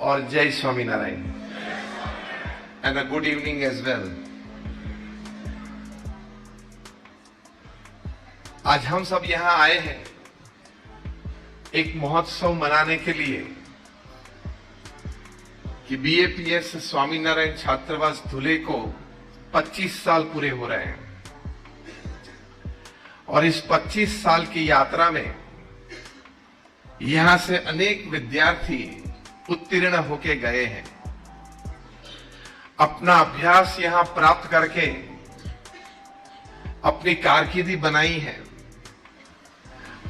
और जय Swaminarayan and a good evening as well. आज हम सब यहां आए हैं एक महोत्सव मनाने के लिए कि बीएपीएस स्वामीनारायण छात्रावास धुले को 25 साल पूरे हो रहे हैं और इस 25 साल की यात्रा में यहां से अनेक विद्यार्थी उत्तीर्ण होके गए हैं। अपना अभ्यास यहां प्राप्त करके अपनी कारकिर्दी बनाई है।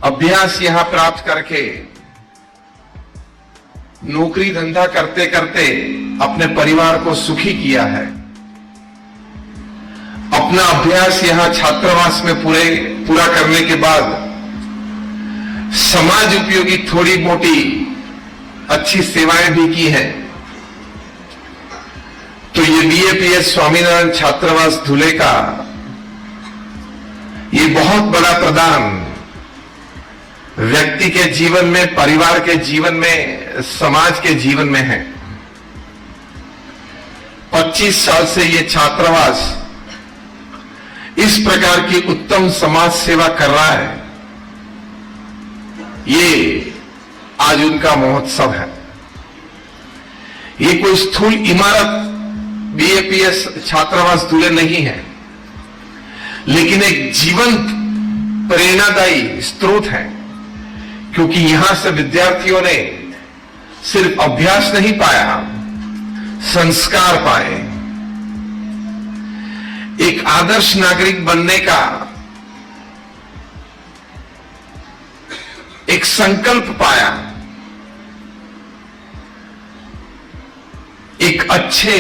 अभ्यास यहां प्राप्त करके नौकरी धंधा करते करते अपने परिवार को सुखी किया है। अपना अभ्यास यहां छात्रावास में पूरा करने के बाद समाज उपयोगी थोड़ी मोटी अच्छी सेवाएं भी की हैं। तो ये बीएपीएस स्वामीनारायण छात्रावास धुले का ये बहुत बड़ा प्रदान व्यक्ति के जीवन में, परिवार के जीवन में, समाज के जीवन में है। 25 साल से ये छात्रावास इस प्रकार की उत्तम समाज सेवा कर रहा है। ये आज उनका महोत्सव है। ये कोई स्थूल इमारत बीएपीएस छात्रावास धुले नहीं है, लेकिन एक जीवंत प्रेरणादायी स्रोत है, क्योंकि यहां से विद्यार्थियों ने सिर्फ अभ्यास नहीं पाया, संस्कार पाए, एक आदर्श नागरिक बनने का एक संकल्प पाया, एक अच्छे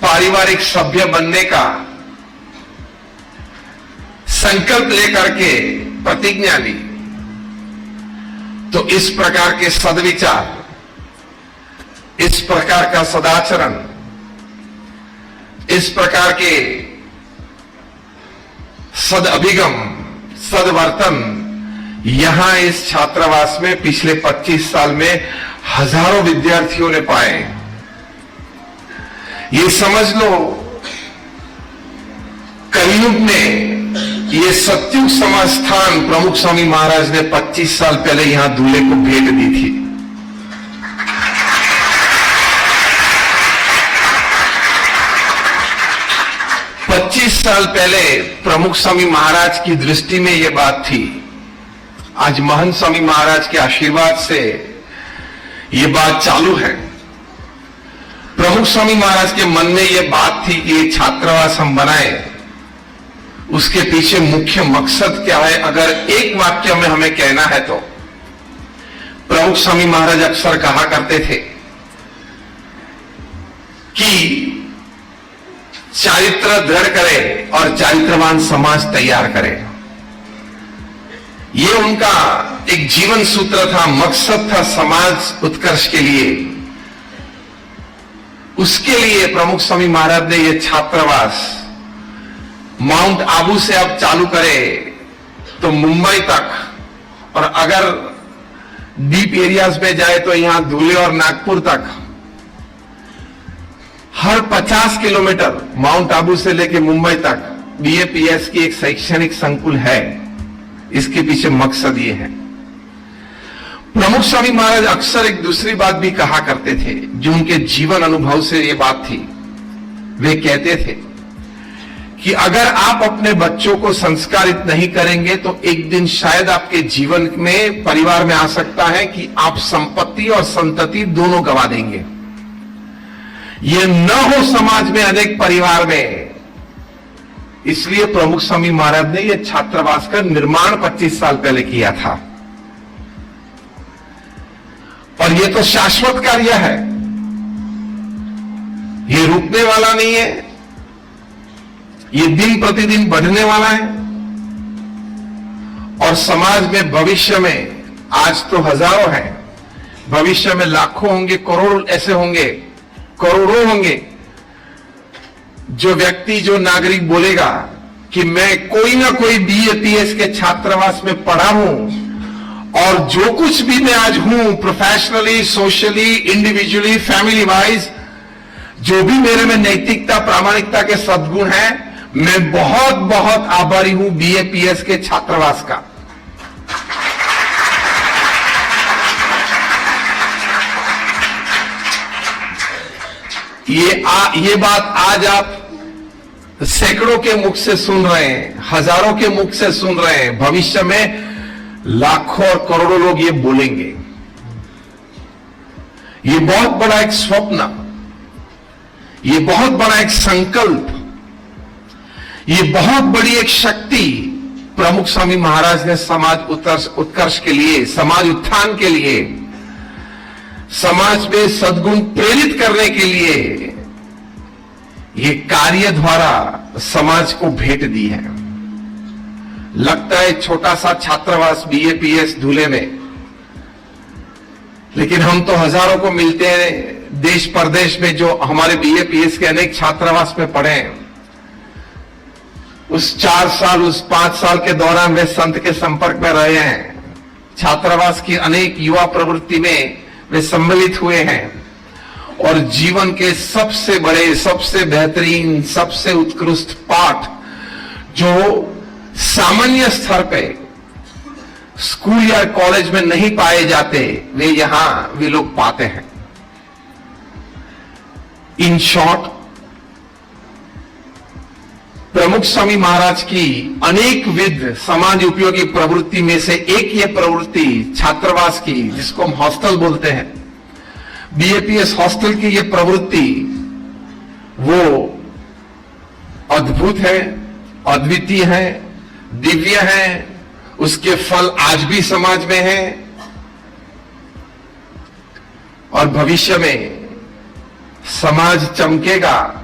पारिवारिक सभ्य बनने का संकल्प लेकर के प्रतिज्ञा ली। तो इस प्रकार के सद्विचार, इस प्रकार का सदाचरण, इस प्रकार के सद अभिगम, सदवर्तन यहां इस छात्रावास में पिछले 25 साल में हजारों विद्यार्थियों ने पाए। ये समझ लो, कलयुग में ये सत्युग समास्थान प्रमुख स्वामी महाराज ने 25 साल पहले यहां धुले को भेंट दी थी। पच्चीस साल पहले प्रमुख स्वामी महाराज की दृष्टि में यह बात थी। आज महंत स्वामी महाराज के आशीर्वाद से यह बात चालू है। प्रमुख स्वामी महाराज के मन में यह बात थी कि ये छात्रावास हम बनाए, उसके पीछे मुख्य मकसद क्या है। अगर एक वाक्य में हमें कहना है तो प्रमुख स्वामी महाराज अक्सर कहा करते थे कि चारित्र दृढ़ करे और चारित्रवान समाज तैयार करे। यह उनका एक जीवन सूत्र था, मकसद था समाज उत्कर्ष के लिए। उसके लिए प्रमुख स्वामी महाराज ने यह छात्रावास माउंट आबू से अब चालू करे तो मुंबई तक, और अगर डीप एरियाज में जाए तो यहां धुले और नागपुर तक हर 50 किलोमीटर माउंट आबू से लेकर मुंबई तक बीएपीएस की एक शैक्षणिक संकुल है। इसके पीछे मकसद ये है। प्रमुख स्वामी महाराज अक्सर एक दूसरी बात भी कहा करते थे, जो उनके जीवन अनुभव से ये बात थी। वे कहते थे कि अगर आप अपने बच्चों को संस्कारित नहीं करेंगे तो एक दिन शायद आपके जीवन में, परिवार में आ सकता है कि आप संपत्ति और संतति दोनों गवा देंगे। यह न हो समाज में, अनेक परिवार में। इसलिए प्रमुख स्वामी महाराज ने यह छात्रावास का निर्माण 25 साल पहले किया था। और यह तो शाश्वत कार्य है, यह रुकने वाला नहीं है, ये दिन प्रतिदिन बढ़ने वाला है। और समाज में भविष्य में, आज तो हजारों हैं, भविष्य में लाखों होंगे, करोड़ ऐसे होंगे, करोड़ों होंगे, जो व्यक्ति, जो नागरिक बोलेगा कि मैं कोई ना कोई बीएपीएस के छात्रावास में पढ़ा हूं और जो कुछ भी मैं आज हूं, professionally, socially, individually, family wise, जो भी मेरे में नैतिकता, प्रामाणिकता के सद्गुण हैं, मैं बहुत बहुत आभारी हूं बीएपीएस के छात्रावास का। ये बात आज आप सैकड़ों के मुख से सुन रहे हैं, हजारों के मुख से सुन रहे हैं, भविष्य में लाखों और करोड़ों लोग ये बोलेंगे। ये बहुत बड़ा एक स्वप्न, ये बहुत बड़ा एक संकल्प, ये बहुत बड़ी एक शक्ति प्रमुख स्वामी महाराज ने समाज उत्कर्ष के लिए, समाज उत्थान के लिए, समाज में सद्गुण प्रेरित करने के लिए ये कार्य द्वारा समाज को भेंट दी है। लगता है छोटा सा छात्रावास बीएपीएस धुले में, लेकिन हम तो हजारों को मिलते हैं देश परदेश में जो हमारे बीएपीएस के अनेक छात्रावास में पढ़े हैं। उस 4 साल, उस 5 साल के दौरान वे संत के संपर्क में रहे हैं। छात्रावास की अनेक युवा प्रवृत्ति में वे सम्मिलित हुए हैं और जीवन के सबसे बड़े, सबसे बेहतरीन, सबसे उत्कृष्ट पाठ जो सामान्य स्तर पे स्कूल या कॉलेज में नहीं पाए जाते, वे लोग पाते हैं। इन शॉर्ट, प्रमुख स्वामी महाराज की अनेक विध समाज उपयोगी प्रवृत्ति में से एक ये प्रवृत्ति छात्रावास की, जिसको हम हॉस्टल बोलते हैं, बीएपीएस हॉस्टल की ये प्रवृत्ति वो अद्भुत है, अद्वितीय है, दिव्य है। उसके फल आज भी समाज में हैं और भविष्य में समाज चमकेगा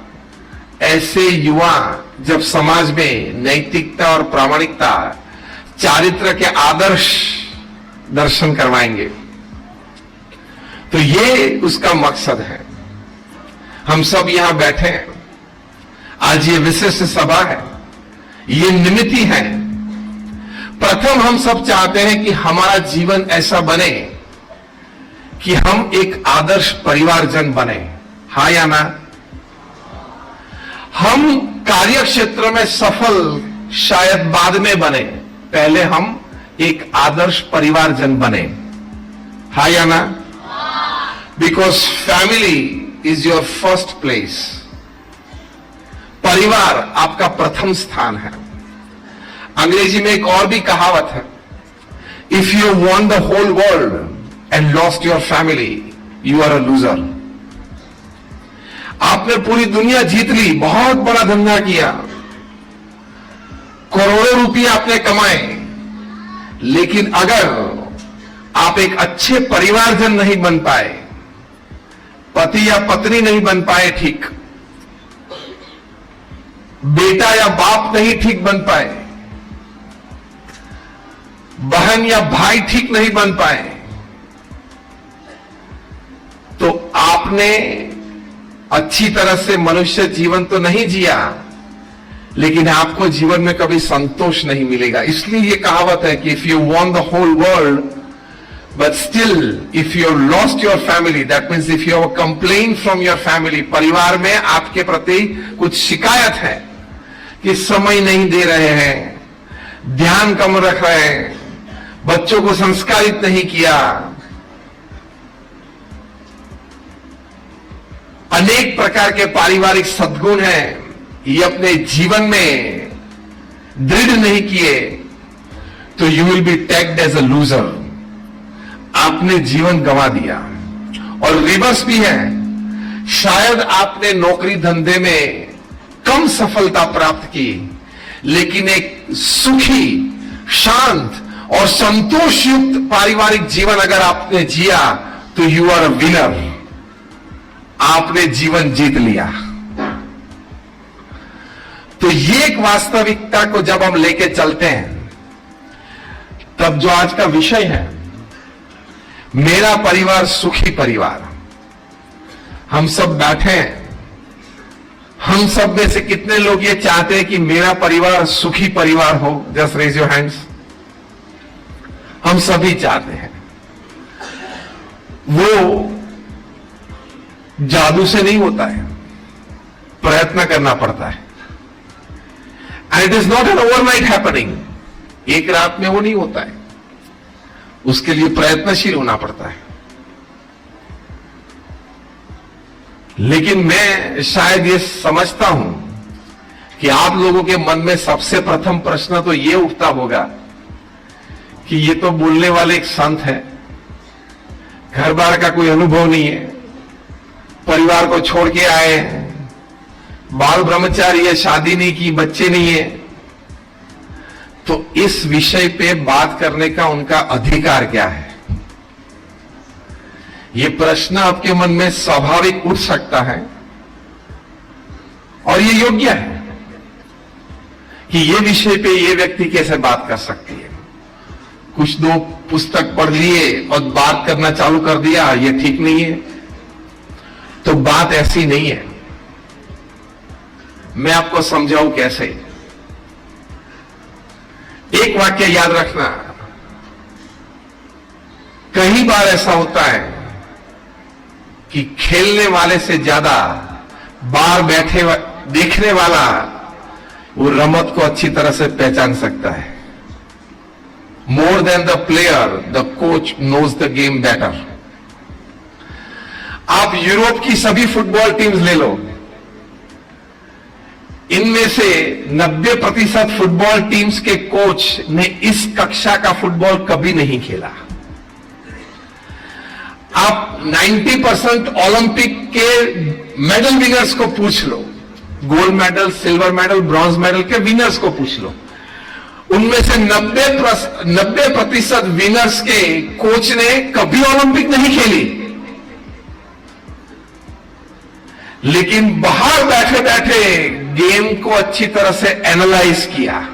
ऐसे युवा जब समाज में नैतिकता और प्रामाणिकता, चारित्र के आदर्श दर्शन करवाएंगे। तो ये उसका मकसद है। हम सब यहां बैठे हैं, आज ये विशिष्ट सभा है, ये निमित्ती है। प्रथम हम सब चाहते हैं कि हमारा जीवन ऐसा बने कि हम एक आदर्श परिवारजन बने, हाँ या ना? हम कार्य क्षेत्र में सफल शायद बाद में बने, पहले हम एक आदर्श परिवारजन बने, हाँ या ना? Because family is your first place. परिवार आपका प्रथम स्थान है। अंग्रेजी में एक और भी कहावत है, if you won the whole world and lost your family, you are a loser. आपने पूरी दुनिया जीत ली, बहुत बड़ा धंधा किया, करोड़ों रुपये आपने कमाए, लेकिन अगर आप एक अच्छे परिवारजन नहीं बन पाए, पति या पत्नी नहीं बन पाए ठीक, बेटा या बाप नहीं ठीक बन पाए, बहन या भाई ठीक नहीं बन पाए, तो आपने अच्छी तरह से मनुष्य जीवन तो नहीं जिया, लेकिन आपको जीवन में कभी संतोष नहीं मिलेगा। इसलिए ये कहावत है कि if you want the whole world but still if you lost your family, that means if you have complain from your family, परिवार में आपके प्रति कुछ शिकायत है कि समय नहीं दे रहे हैं, ध्यान कम रख रहे हैं, बच्चों को संस्कारित नहीं किया, अनेक प्रकार के पारिवारिक सद्गुण हैं, ये अपने जीवन में दृढ़ नहीं किए, तो you will be tagged as a loser. आपने जीवन गंवा दिया। और रिवर्स भी है, शायद आपने नौकरी धंधे में कम सफलता प्राप्त की, लेकिन एक सुखी, शांत और संतोषयुक्त पारिवारिक जीवन अगर आपने जिया, तो यू आर अ विनर। आपने जीवन जीत लिया। तो ये एक वास्तविकता को जब हम लेके चलते हैं, तब जो आज का विषय है, मेरा परिवार सुखी परिवार, हम सब बैठे हैं, हम सब में से कितने लोग ये चाहते हैं कि मेरा परिवार सुखी परिवार हो? Just raise your hands. हम सभी चाहते हैं। वो जादू से नहीं होता है, प्रयत्न करना पड़ता है। And it is not an overnight happening, एक रात में वो नहीं होता है, उसके लिए प्रयत्नशील होना पड़ता है। लेकिन मैं शायद ये समझता हूं कि आप लोगों के मन में सबसे प्रथम प्रश्न तो ये उठता होगा कि ये तो बोलने वाले एक संत है, घर बार का कोई अनुभव नहीं है, परिवार को छोड़ के आए हैं, बाल ब्रह्मचारी है, शादी नहीं की, बच्चे नहीं है, तो इस विषय पे बात करने का उनका अधिकार क्या है? ये प्रश्न आपके मन में स्वाभाविक उठ सकता है और ये योग्य है कि ये विषय पे ये व्यक्ति कैसे बात कर सकती है। कुछ दो पुस्तक पढ़ लिए और बात करना चालू कर दिया, ये ठीक नहीं है। तो बात ऐसी नहीं है, मैं आपको समझाऊं कैसे। एक वाक्य याद रखना, कई बार ऐसा होता है कि खेलने वाले से ज्यादा बाहर बैठे देखने वाला वो रमत को अच्छी तरह से पहचान सकता है। More than the player the coach knows the game better. आप यूरोप की सभी फुटबॉल टीम्स ले लो, इनमें से 90% फुटबॉल टीम्स के कोच ने इस कक्षा का फुटबॉल कभी नहीं खेला। आप 90% ओलंपिक के मेडल विनर्स को पूछ लो, gold medal, silver medal, bronze medal के विनर्स को पूछ लो, उनमें से 90% विनर्स के कोच ने कभी ओलंपिक नहीं खेली। लेकिन बाहर बैठे बैठे गेम को अच्छी तरह से एनालाइज किया।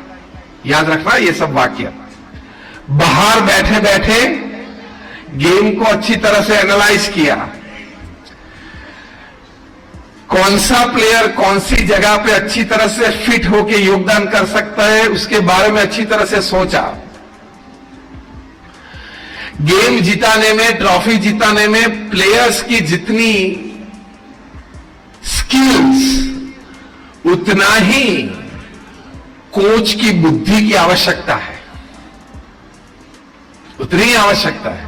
याद रखना ये सब वाक्य, बाहर बैठे बैठे गेम को अच्छी तरह से एनालाइज किया। कौन सा प्लेयर कौन सी जगह पे अच्छी तरह से फिट होके योगदान कर सकता है, उसके बारे में अच्छी तरह से सोचा। गेम जिताने में, ट्रॉफी जिताने में प्लेयर्स की जितनी स्किल्स, उतना ही कोच की बुद्धि की आवश्यकता है, उतनी ही आवश्यकता है।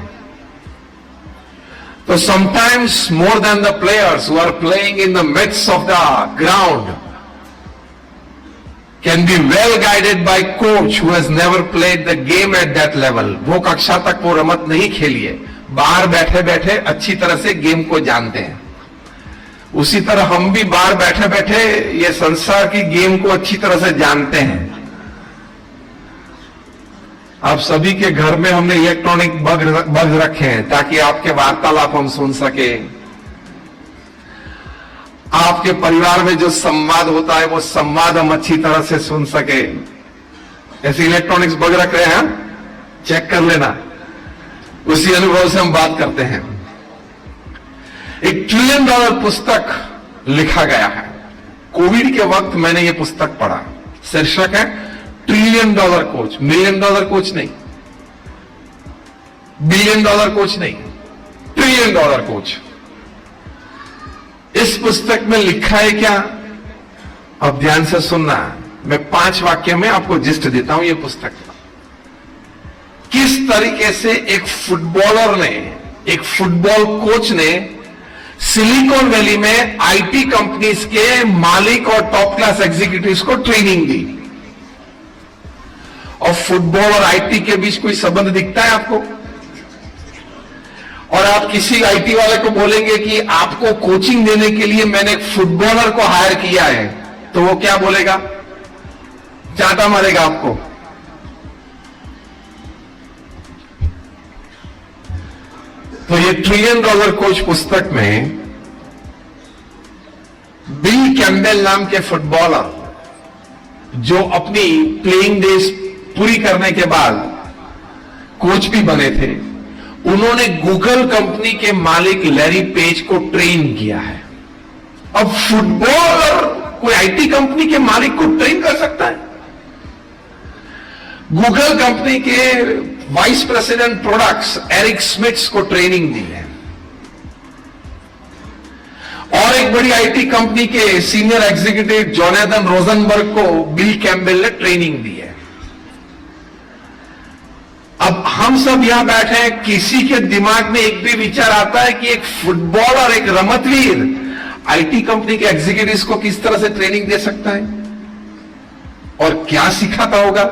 So sometimes more than the players who are playing in the midst of the ground can be well guided by coach who has never played the game at that level. वो कक्षा तक वो रमत नहीं खेली है, बाहर बैठे बैठे अच्छी तरह से गेम को जानते हैं। उसी तरह हम भी बाहर बैठे बैठे ये संसार की गेम को अच्छी तरह से जानते हैं। आप सभी के घर में हमने इलेक्ट्रॉनिक बग रखे हैं ताकि आपके वार्तालाप हम सुन सके। आपके परिवार में जो संवाद होता है वो संवाद हम अच्छी तरह से सुन सके। ऐसे इलेक्ट्रॉनिक्स बग रख रहे हैं, चेक कर लेना। उसी अनुभव से हम बात करते हैं। $1 ट्रिलियन पुस्तक लिखा गया है। कोविड के वक्त मैंने ये पुस्तक पढ़ा। शीर्षक है $1 ट्रिलियन कोच। $1 मिलियन कोच नहीं, $1 बिलियन कोच नहीं, $1 ट्रिलियन कोच। इस पुस्तक में लिखा है क्या? अब ध्यान से सुनना, मैं 5 वाक्य में आपको जिस्ट देता हूं। यह पुस्तक किस तरीके से एक फुटबॉलर ने, एक फुटबॉल कोच ने सिलिकॉन वैली में आईटी कंपनीज के मालिक और टॉप क्लास एग्जीक्यूटिव्स को ट्रेनिंग दी। और फुटबॉल और आईटी के बीच कोई संबंध दिखता है आपको? और आप किसी आईटी वाले को बोलेंगे कि आपको कोचिंग देने के लिए मैंने एक फुटबॉलर को हायर किया है, तो वो क्या बोलेगा? चाटा मारेगा आपको। तो ये $1 ट्रिलियन कोच पुस्तक में बिल कैम्पबेल नाम के फुटबॉलर, जो अपनी प्लेइंग डेज पूरी करने के बाद कोच भी बने थे, उन्होंने गूगल कंपनी के मालिक लैरी पेज को ट्रेन किया है। अब फुटबॉलर कोई आईटी कंपनी के मालिक को ट्रेन कर सकता है? गूगल कंपनी के vice president products Eric Schmidt को ट्रेनिंग दी है और एक बड़ी आईटी कंपनी के सीनियर एग्जीक्यूटिव जोनाथन रोजनबर्ग को बिल कैम्पबेल ने ट्रेनिंग दी है। अब हम सब यहां बैठे हैं, किसी के दिमाग में एक भी विचार आता है कि एक फुटबॉलर, एक रमतवीर आईटी कंपनी के एग्जीक्यूटिव्स को किस तरह से ट्रेनिंग दे सकता है और क्या सिखाता होगा?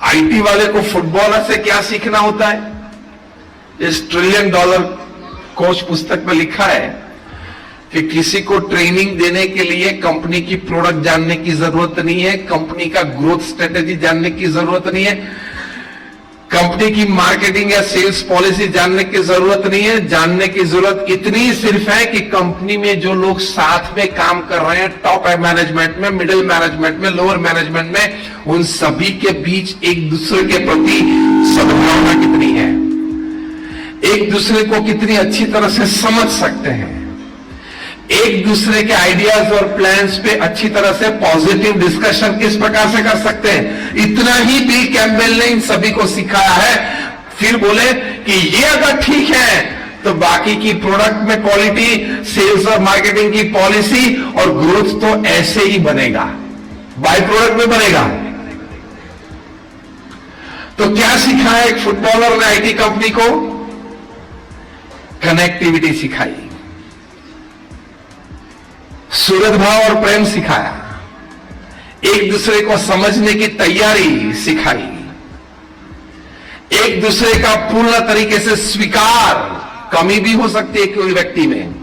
आईटी वाले को फुटबॉलर से क्या सीखना होता है? इस $1 ट्रिलियन कोच पुस्तक में लिखा है कि किसी को ट्रेनिंग देने के लिए कंपनी की प्रोडक्ट जानने की जरूरत नहीं है, कंपनी का ग्रोथ स्ट्रेटेजी जानने की जरूरत नहीं है, कंपनी की मार्केटिंग या सेल्स पॉलिसी जानने की जरूरत नहीं है। जानने की जरूरत इतनी सिर्फ है कि कंपनी में जो लोग साथ में काम कर रहे हैं, टॉप मैनेजमेंट में, मिडिल मैनेजमेंट में, लोअर मैनेजमेंट में, उन सभी के बीच एक दूसरे के प्रति सद्भावना कितनी है, एक दूसरे को कितनी अच्छी तरह से समझ सकते हैं, एक दूसरे के आइडियाज और प्लान्स पे अच्छी तरह से पॉजिटिव डिस्कशन किस प्रकार से कर सकते हैं, इतना ही बिल कैम्पबेल ने इन सभी को सिखाया है। फिर बोले कि ये अगर ठीक है तो बाकी की प्रोडक्ट में क्वालिटी, सेल्स और मार्केटिंग की पॉलिसी और ग्रोथ तो ऐसे ही बनेगा, बाय प्रोडक्ट में बनेगा। तो क्या सिखाया एक फुटबॉलर ने आईटी कंपनी को? कनेक्टिविटी सिखाई, सूरतभाव और प्रेम सिखाया, एक दूसरे को समझने की तैयारी सिखाई, एक दूसरे का पूर्ण तरीके से स्वीकार, कमी भी हो सकती है कोई व्यक्ति में,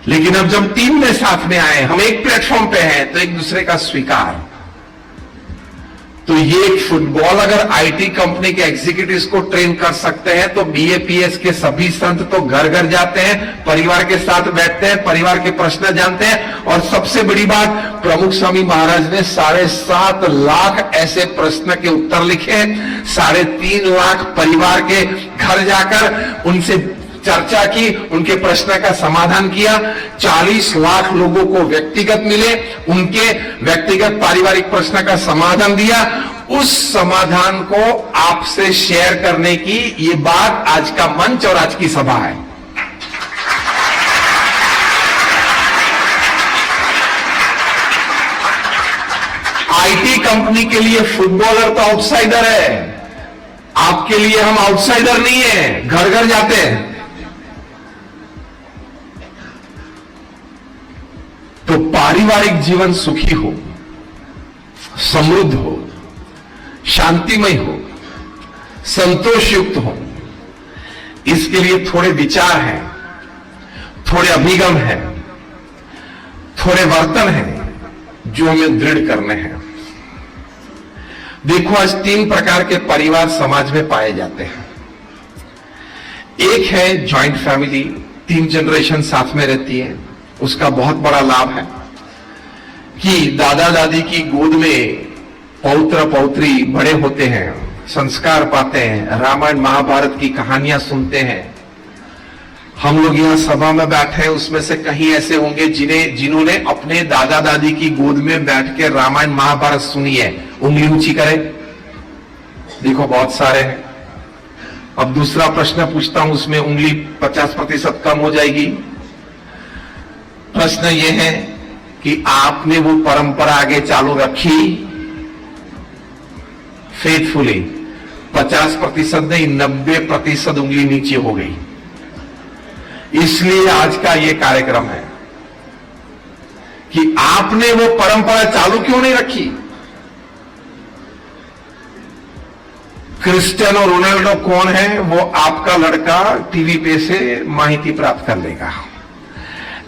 लेकिन अब जब टीम में साथ में आए, हम एक प्लेटफॉर्म पे हैं, तो एक दूसरे का स्वीकार। तो ये एक फुटबॉल अगर आईटी कंपनी के एग्जीक्यूटिव्स को ट्रेन कर सकते हैं, तो बीएपीएस के सभी संत तो घर घर जाते हैं, परिवार के साथ बैठते हैं, परिवार के प्रश्न जानते हैं। और सबसे बड़ी बात, प्रमुख स्वामी महाराज ने 7.5 लाख ऐसे प्रश्न के उत्तर लिखे, 3.5 लाख परिवार के घर जाकर उनसे चर्चा की, उनके प्रश्न का समाधान किया, 40 लाख लोगों को व्यक्तिगत मिले, उनके व्यक्तिगत पारिवारिक प्रश्न का समाधान दिया। उस समाधान को आपसे शेयर करने की ये बात आज का मंच और आज की सभा है। आईटी कंपनी के लिए फुटबॉलर तो आउटसाइडर है, आपके लिए हम आउटसाइडर नहीं है, घर घर जाते हैं। तो पारिवारिक जीवन सुखी हो, समृद्ध हो, शांतिमय हो, संतोष युक्त हो, इसके लिए थोड़े विचार हैं, थोड़े अभिगम हैं, थोड़े वर्तन हैं जो हमें दृढ़ करने हैं। देखो, आज 3 प्रकार के परिवार समाज में पाए जाते हैं। एक है जॉइंट फैमिली, 3 जनरेशन साथ में रहती है। उसका बहुत बड़ा लाभ है कि दादा दादी की गोद में पौत्र पौत्री बड़े होते हैं, संस्कार पाते हैं, रामायण महाभारत की कहानियां सुनते हैं। हम लोग यहां सभा में बैठे हैं, उसमें से कहीं ऐसे होंगे जिन्होंने अपने दादा दादी की गोद में बैठ के रामायण महाभारत सुनी है। उंगली ऊंची करें, देखो बहुत सारे हैं। अब दूसरा प्रश्न पूछता हूं, उसमें उंगली 50% कम हो जाएगी। प्रश्न यह है कि आपने वो परंपरा आगे चालू रखी फेथफुली? 50% नहीं, 90% उंगली नीचे हो गई। इसलिए आज का ये कार्यक्रम है कि आपने वो परंपरा चालू क्यों नहीं रखी? क्रिस्टियानो रोनाल्डो कौन है, वो आपका लड़का टीवी पे से माहिती प्राप्त कर लेगा।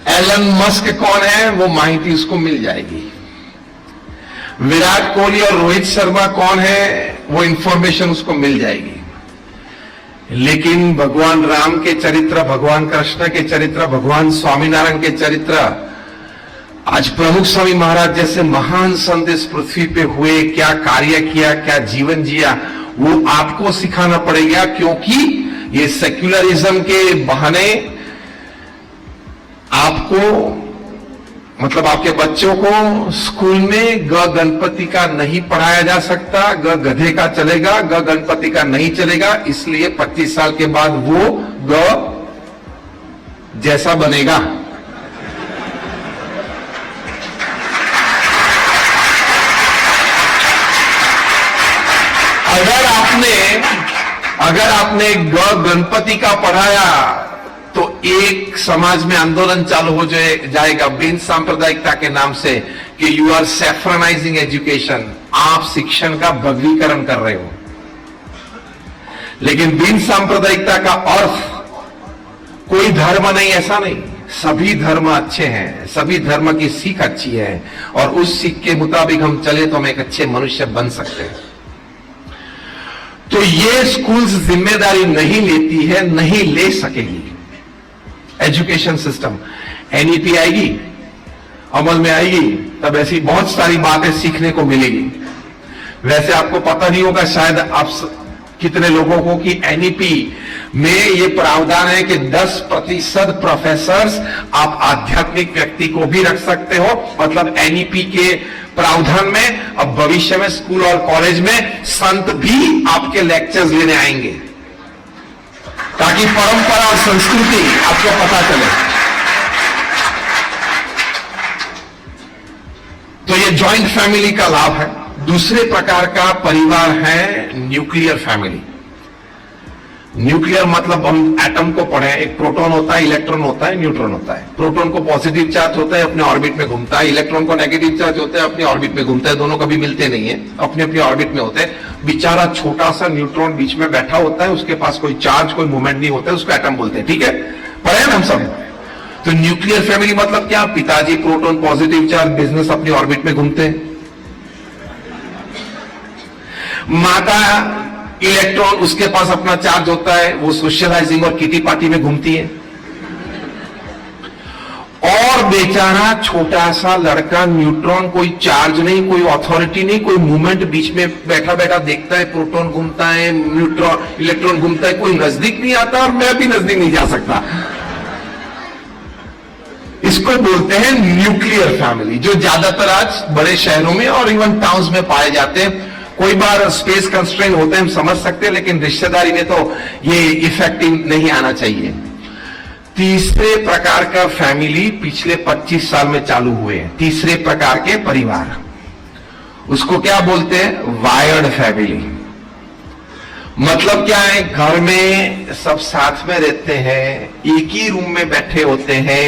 एलन मस्क कौन है, वो माहिती उसको मिल जाएगी। विराट कोहली और रोहित शर्मा कौन है, वो इंफॉर्मेशन उसको मिल जाएगी। लेकिन भगवान राम के चरित्र, भगवान कृष्ण के चरित्र, भगवान स्वामीनारायण के चरित्र, आज प्रमुख स्वामी महाराज जैसे महान संत इस पृथ्वी पे हुए, क्या कार्य किया, क्या जीवन जिया, वो आपको सिखाना पड़ेगा। क्योंकि ये सेक्युलरिज्म के बहाने आपको मतलब आपके बच्चों को स्कूल में ग गणपति का नहीं पढ़ाया जा सकता, ग गधे का चलेगा, ग गणपति का नहीं चलेगा, इसलिए 25 साल के बाद वो ग जैसा बनेगा। अगर आपने ग गणपति का पढ़ाया तो एक समाज में आंदोलन चालू हो जाएगा बिन सांप्रदायिकता के नाम से कि यू आर सैफ्रनाइजिंग एजुकेशन, आप शिक्षण का भगवीकरण कर रहे हो। लेकिन बिन सांप्रदायिकता का अर्थ कोई धर्म नहीं, ऐसा नहीं, सभी धर्म अच्छे हैं, सभी धर्म की सीख अच्छी है और उस सीख के मुताबिक हम चले तो हम एक अच्छे मनुष्य बन सकते हैं। तो ये स्कूल्स जिम्मेदारी नहीं लेती है, नहीं ले सकेगी। एजुकेशन सिस्टम एनईपी आएगी, अमल में आएगी, तब ऐसी बहुत सारी बातें सीखने को मिलेगी। वैसे आपको पता नहीं होगा शायद आप कितने लोगों को कि एनईपी में ये प्रावधान है कि 10% प्रोफेसर्स आप आध्यात्मिक व्यक्ति को भी रख सकते हो। मतलब एनईपी के प्रावधान में अब भविष्य में स्कूल और कॉलेज में संत भी आपके लेक्चर्स लेने आएंगे ताकि परंपरा और संस्कृति आपको पता चले। तो ये जॉइंट फैमिली का लाभ है। दूसरे प्रकार का परिवार है न्यूक्लियर फैमिली। न्यूक्लियर मतलब हम एटम को पढ़े, एक प्रोटॉन होता है, इलेक्ट्रॉन होता है, न्यूट्रॉन होता है। प्रोटॉन को पॉजिटिव चार्ज होता है, अपने ऑर्बिट में घूमता है, इलेक्ट्रॉन को नेगेटिव चार्ज होता है, अपने ऑर्बिट में घूमता है। दोनों कभी मिलते नहीं है, अपने अपने ऑर्बिट में होते हैं। बेचारा छोटा सा न्यूट्रॉन बीच में बैठा होता है, उसके पास कोई चार्ज कोई मूवमेंट नहीं होता है, उसको एटम बोलते हैं। ठीक है, पढ़े हम सब। तो न्यूक्लियर फैमिली मतलब क्या? पिताजी प्रोटॉन पॉजिटिव चार्ज, बिजनेस अपनी ऑर्बिट में घूमते हैं। माता इलेक्ट्रॉन, उसके पास अपना चार्ज होता है, वो सोशलाइजिंग और किटी पार्टी में घूमती है। और बेचारा छोटा सा लड़का न्यूट्रॉन, कोई चार्ज नहीं, कोई अथॉरिटी नहीं, कोई मूवमेंट, बीच में बैठा बैठा देखता है, प्रोटॉन घूमता है, न्यूट्रॉन इलेक्ट्रॉन घूमता है, कोई नजदीक नहीं आता और मैं भी नजदीक नहीं जा सकता। इसको बोलते हैं न्यूक्लियर फैमिली, जो ज्यादातर आज बड़े शहरों में और इवन टाउन्स में पाए जाते हैं। कोई बार स्पेस कंस्ट्रेंट होते हैं, हम समझ सकते हैं, लेकिन रिश्तेदारी में तो ये इफेक्टिव नहीं आना चाहिए। तीसरे प्रकार का फैमिली पिछले 25 साल में चालू हुए हैं। तीसरे प्रकार के परिवार, उसको क्या बोलते हैं? Wired family. मतलब क्या है? घर में सब साथ में रहते हैं, एक ही रूम में बैठे होते हैं,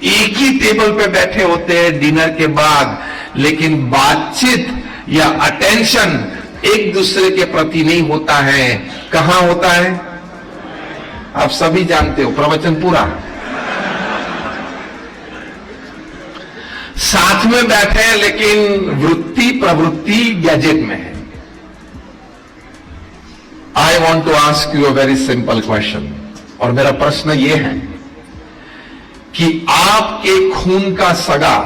एक ही टेबल पे बैठे होते हैं डिनर के बाद, लेकिन बातचीत या अटेंशन एक दूसरे के प्रति नहीं होता है। कहां होता है? आप सभी जानते हो, प्रवचन पूरा। साथ में बैठे हैं लेकिन वृत्ति प्रवृत्ति गैजेट में है। I want to ask you a very simple question, और मेरा प्रश्न यह है कि आपके खून का सगा,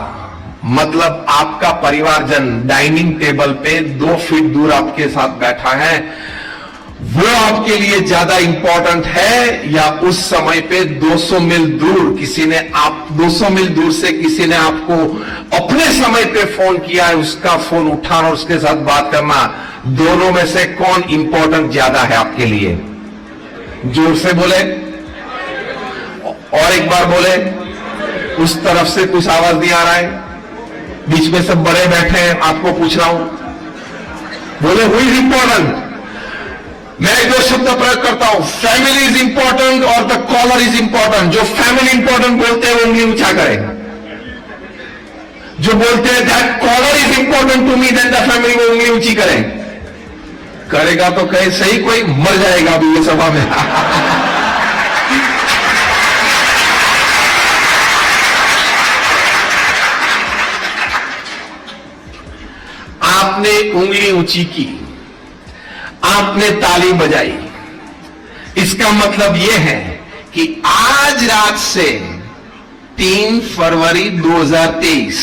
मतलब आपका परिवारजन डाइनिंग टेबल पे 2 फीट दूर आपके साथ बैठा है, वो आपके लिए ज्यादा इंपॉर्टेंट है या उस समय पे 200 मील दूर किसी ने 200 मील दूर से किसी ने आपको अपने समय पे फोन किया है, उसका फोन उठाना और उसके साथ बात करना, दोनों में से कौन इंपॉर्टेंट ज्यादा है आपके लिए? जोर से बोले, और एक बार बोले। उस तरफ से कुछ आवाज नहीं आ रहा है, बीच में सब बड़े बैठे हैं, आपको पूछ रहा हूं, बोले हु इज इंपॉर्टेंट? मैं जो शब्द प्रयोग करता हूं, फैमिली इज इंपॉर्टेंट और द कॉलर इज इंपॉर्टेंट। जो फैमिली इंपॉर्टेंट बोलते हैं वो उंगली ऊंचा करें। जो बोलते हैं that collar is important to me than the family, वो उंगली ऊंची करें। करेगा तो कहे सही, कोई मर जाएगा अभी ये सभा में। आपने उंगली ऊंची की, आपने ताली बजाई, इसका मतलब यह है कि आज रात से 3 फरवरी 2023,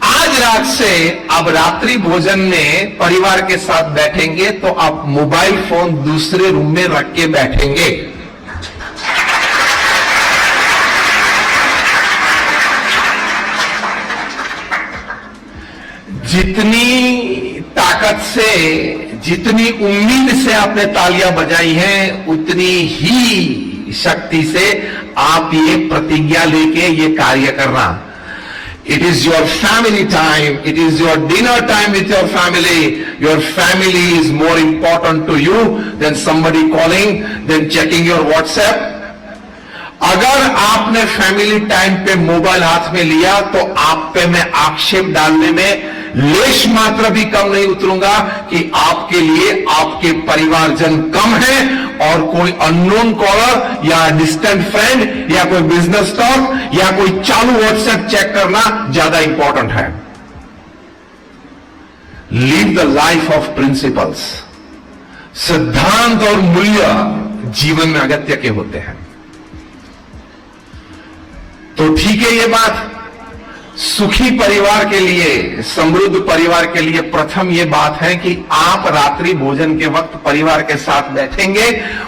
आज रात से अब रात्रि भोजन में परिवार के साथ बैठेंगे तो आप मोबाइल फोन दूसरे रूम में रख के बैठेंगे। जितनी ताकत से, जितनी उम्मीद से आपने तालियां बजाई हैं, उतनी ही शक्ति से आप ये प्रतिज्ञा लेके ये कार्य करना। It is your family time. It is your dinner time with your family. Your family is more important to you than somebody calling, than checking your WhatsApp. अगर आपने फैमिली टाइम पे मोबाइल हाथ में लिया तो आप पे मैं आक्षेप डालने में लेश मात्र भी कम नहीं उतरूंगा कि आपके लिए आपके परिवारजन कम है और कोई अननोन कॉलर या डिस्टेंट फ्रेंड या कोई बिजनेस टॉक या कोई चालू व्हाट्सएप चेक करना ज्यादा इंपॉर्टेंट है। Leave the life of principles. सिद्धांत और मूल्य जीवन में अगत्य के होते हैं। तो ठीक है, ये बात सुखी परिवार के लिए, समृद्ध परिवार के लिए प्रथम ये बात है कि आप रात्रि भोजन के वक्त परिवार के साथ बैठेंगे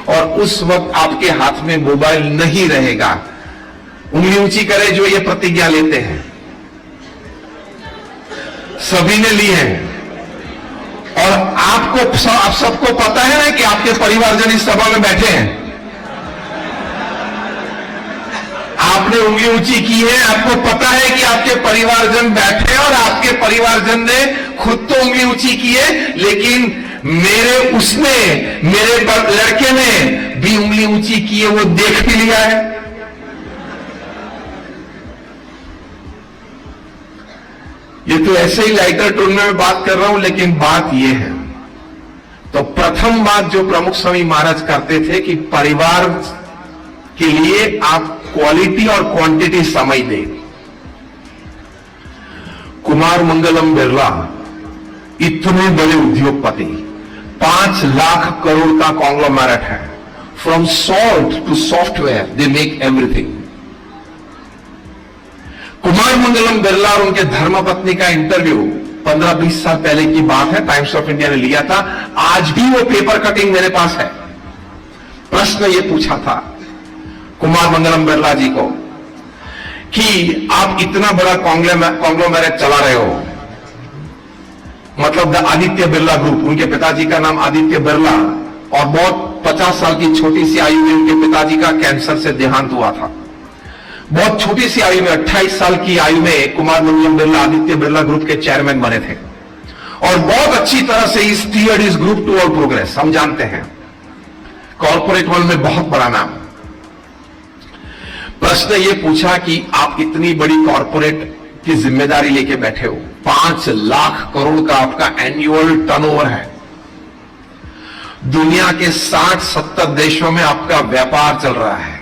और उस वक्त आपके हाथ में मोबाइल नहीं रहेगा। उंगली ऊंची करे जो ये प्रतिज्ञा लेते हैं। सभी ने ली है और आप सबको पता है ना कि आपके परिवारजन इस सभा में बैठे हैं। आपने उंगली ऊंची की है, आपको पता है कि आपके परिवारजन बैठे और आपके परिवारजन ने खुद तो उंगली ऊंची की है, लेकिन मेरे लड़के ने भी उंगली ऊंची की है, वो देख भी लिया है। ये तो ऐसे ही लाइटर टोन में बात कर रहा हूं, लेकिन बात ये है। तो प्रथम बात जो प्रमुख स्वामी महाराज करते थे कि परिवार के लिए आप क्वालिटी और क्वांटिटी समझ दें। कुमार मंगलम बिरला इतने बड़े उद्योगपति, 5 लाख करोड़ का कॉन्ग्लोमेरेट है। From salt to software they make everything. Kumar Mangalam Birla और उनके धर्मपत्नी का इंटरव्यू 15-20 साल पहले की बात है, टाइम्स ऑफ इंडिया ने लिया था। आज भी वो पेपर कटिंग मेरे पास है। प्रश्न ये पूछा था कुमार मंगलम बिरला जी को कि आप इतना बड़ा कॉन्ग्लोमेरेट चला रहे हो, मतलब द आदित्य बिरला ग्रुप, उनके पिताजी का नाम आदित्य बिरला, और बहुत 50 साल की छोटी सी आयु में उनके पिताजी का कैंसर से देहांत हुआ था। बहुत छोटी सी आयु में, 28 साल की आयु में कुमार मंगलम बिरला आदित्य बिरला ग्रुप के चेयरमैन बने थे और बहुत अच्छी तरह से ही स्टीयर्ड इस ग्रुप टू ऑल प्रोग्रेस। हम जानते हैं कॉर्पोरेट वर्ल्ड में बहुत बड़ा नाम। प्रश्न ये पूछा कि आप इतनी बड़ी कॉर्पोरेट की जिम्मेदारी लेके बैठे हो, 5 लाख करोड़ का आपका एनुअल टर्नओवर है, दुनिया के 60-70 देशों में आपका व्यापार चल रहा है,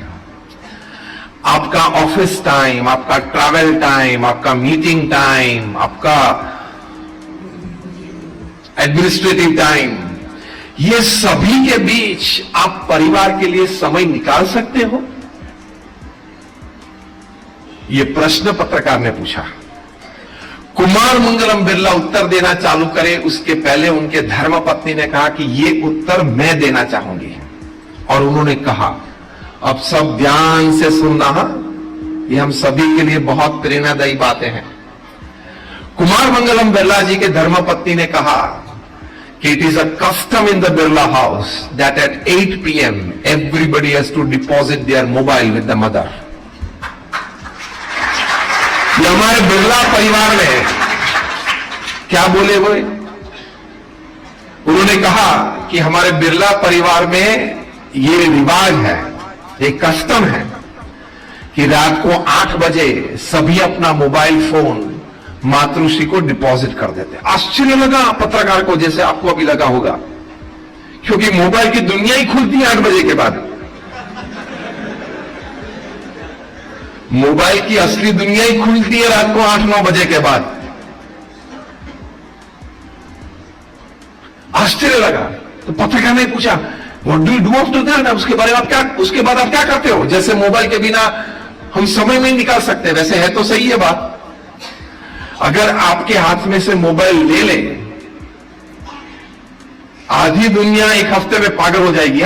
आपका ऑफिस टाइम, आपका ट्रैवल टाइम, आपका मीटिंग टाइम, आपका एडमिनिस्ट्रेटिव टाइम, ये सभी के बीच आप परिवार के लिए समय निकाल सकते हो? ये प्रश्न पत्रकार ने पूछा। कुमार मंगलम बिरला उत्तर देना चालू करे उसके पहले उनके धर्मपत्नी ने कहा कि ये उत्तर मैं देना चाहूंगी, और उन्होंने कहा, अब सब ध्यान से सुनना, ये हम सभी के लिए बहुत प्रेरणादायी बातें हैं। कुमार मंगलम बिरला जी के धर्मपत्नी ने कहा कि it is a custom in the Birla house that at 8 PM everybody has to deposit their mobile with the mother. ये हमारे बिरला परिवार में क्या बोले हुए, उन्होंने कहा कि हमारे बिरला परिवार में ये रिवाज है, एक कस्टम है कि रात को 8 बजे सभी अपना मोबाइल फोन मातृश्री को डिपॉजिट कर देते। आश्चर्य लगा पत्रकार को, जैसे आपको अभी लगा होगा, क्योंकि मोबाइल की दुनिया ही खुलती है 8 बजे के बाद। मोबाइल की असली दुनिया ही खुलती है रात को 8-9 बजे के बाद। आश्चर्य लगा। तो पत्रकार ने पूछा, what do you do after that? उसके बाद आप क्या करते हो? जैसे मोबाइल के बिना हम समय नहीं निकाल सकते। वैसे है तो सही है बात, अगर आपके हाथ में से मोबाइल ले ले, आधी दुनिया एक हफ्ते में पागल हो जाएगी।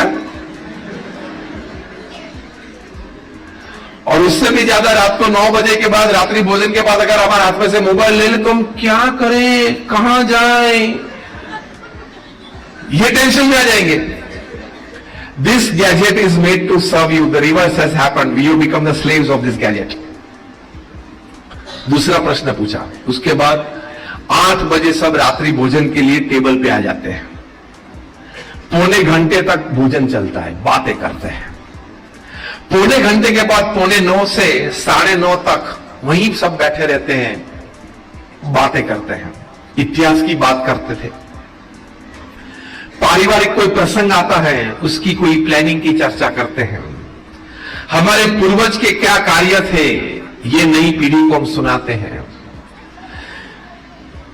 और उससे भी ज्यादा रात को 9 बजे के बाद, रात्रि भोजन के बाद अगर हमारे हाथ में से मोबाइल ले ले तो हम क्या करें, कहां जाएं, ये टेंशन में आ जाएंगे। This gadget is made to serve you, the reverse has happened, you become the slaves of this gadget. दूसरा प्रश्न पूछा, उसके बाद 8 बजे सब रात्रि भोजन के लिए टेबल पे आ जाते हैं, पौने घंटे तक भोजन चलता है, बातें करते हैं। पौने घंटे के बाद 8:45 से 9:30 तक वहीं सब बैठे रहते हैं, बातें करते हैं, इतिहास की बात करते थे। पारिवारिक कोई प्रसंग आता है, उसकी कोई प्लानिंग की चर्चा करते हैं। हमारे पूर्वज के क्या कार्य थे, ये नई पीढ़ी को हम सुनाते हैं।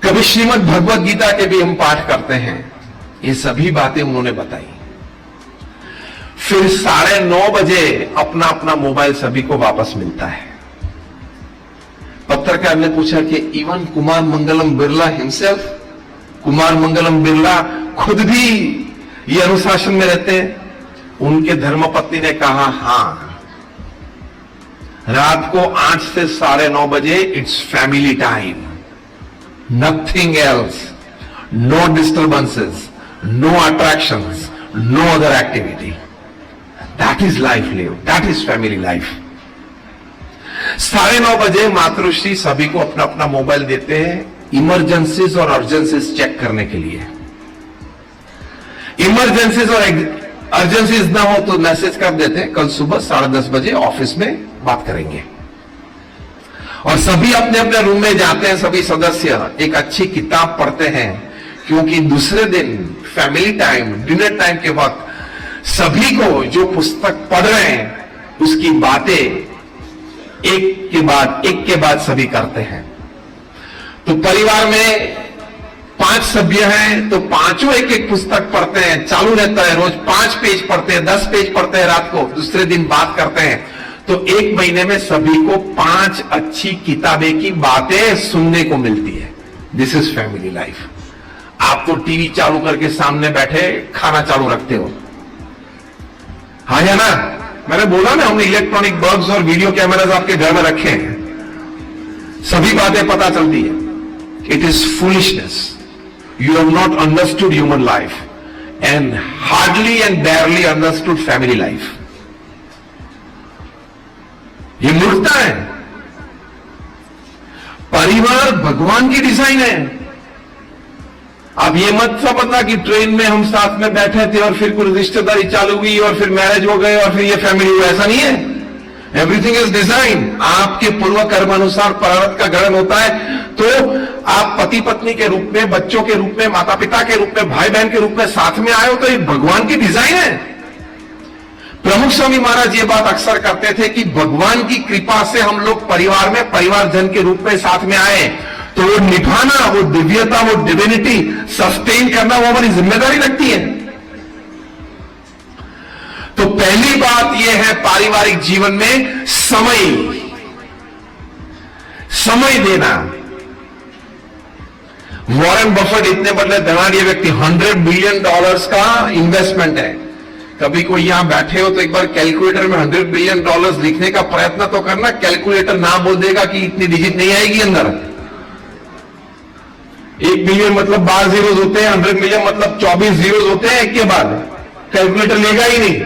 कभी श्रीमद् भगवत गीता के भी हम पाठ करते हैं। ये सभी बातें उन्होंने बताई। फिर 9:30 बजे अपना अपना मोबाइल सभी को वापस मिलता है। पत्रकार ने पूछा कि इवन कुमार मंगलम बिरला हिमसेल्फ, कुमार मंगलम बिरला खुद भी ये अनुशासन में रहते हैं? उनके धर्मपत्नी ने कहा हां, रात को 8 से 9:30 बजे it's family time, nothing else, no disturbances, no attractions, no other activity. That is life live, that is family life. 9:30 बजे मातृश्री सभी को अपना अपना मोबाइल देते हैं इमरजेंसीज और अर्जेंसीज चेक करने के लिए। इमरजेंसीज और अर्जेंसीज ना हो तो मैसेज कर देते हैं, कल सुबह 10:30 बजे ऑफिस में बात करेंगे। और सभी अपने अपने रूम में जाते हैं, सभी सदस्य एक अच्छी किताब पढ़ते हैं, क्योंकि दूसरे दिन फैमिली टाइम, डिनर टाइम के वक्त सभी को जो पुस्तक पढ़ रहे हैं उसकी बातें एक के बाद सभी करते हैं। तो परिवार में 5 सभ्य हैं तो पांचों एक एक पुस्तक पढ़ते हैं, चालू रहता है, रोज 5 पेज पढ़ते हैं, 10 पेज पढ़ते हैं, रात को दूसरे दिन बात करते हैं। तो 1 महीने में सभी को 5 अच्छी किताबें की बातें सुनने को मिलती है। This is family life. आप तो टीवी चालू करके सामने बैठे खाना चालू रखते हो, हाँ या ना? मैंने बोला ना, हमने इलेक्ट्रॉनिक बल्ब्स और वीडियो कैमरास आपके घर में रखे हैं, सभी बातें पता चलती है। It is foolishness, you have not understood human life and hardly and बेयरली understood family life. ये मूर्खता है। परिवार भगवान की डिजाइन है। अब ये मत समझना कि ट्रेन में हम साथ में बैठे थे और फिर कुछ रिश्तेदारी चालू हुई और फिर मैरिज हो गए और फिर ये फैमिली हुआ, ऐसा नहीं है। Everything is design. आपके पूर्व कर्म अनुसार प्रारब्ध का गठन होता है। तो आप पति पत्नी के रूप में, बच्चों के रूप में, माता पिता के रूप में, भाई बहन के रूप में साथ में आए हो, तो ये भगवान की डिजाइन है। प्रमुख स्वामी महाराज ये बात अक्सर करते थे कि भगवान की कृपा से हम लोग परिवार में परिवारजन के रूप में साथ में आए, तो वो निभाना, वो दिव्यता, वो डिविनिटी सस्टेन करना, वो हमारी जिम्मेदारी लगती है। तो पहली बात यह है पारिवारिक जीवन में समय देना। वॉरेन बफेट इतने बड़े धनाढ़ी व्यक्ति, $100 बिलियन का इन्वेस्टमेंट है। कभी कोई यहां बैठे हो तो एक बार कैलकुलेटर में $100 बिलियन लिखने का प्रयत्न तो करना। कैलकुलेटर ना बोल देगा कि इतनी डिजिट नहीं आएगी अंदर। 1 बिलियन मतलब 12 जीरोज होते हैं, 100 मिलियन मतलब 24 जीरोज होते हैं एक के बाद। कैलकुलेटर लेगा ही नहीं,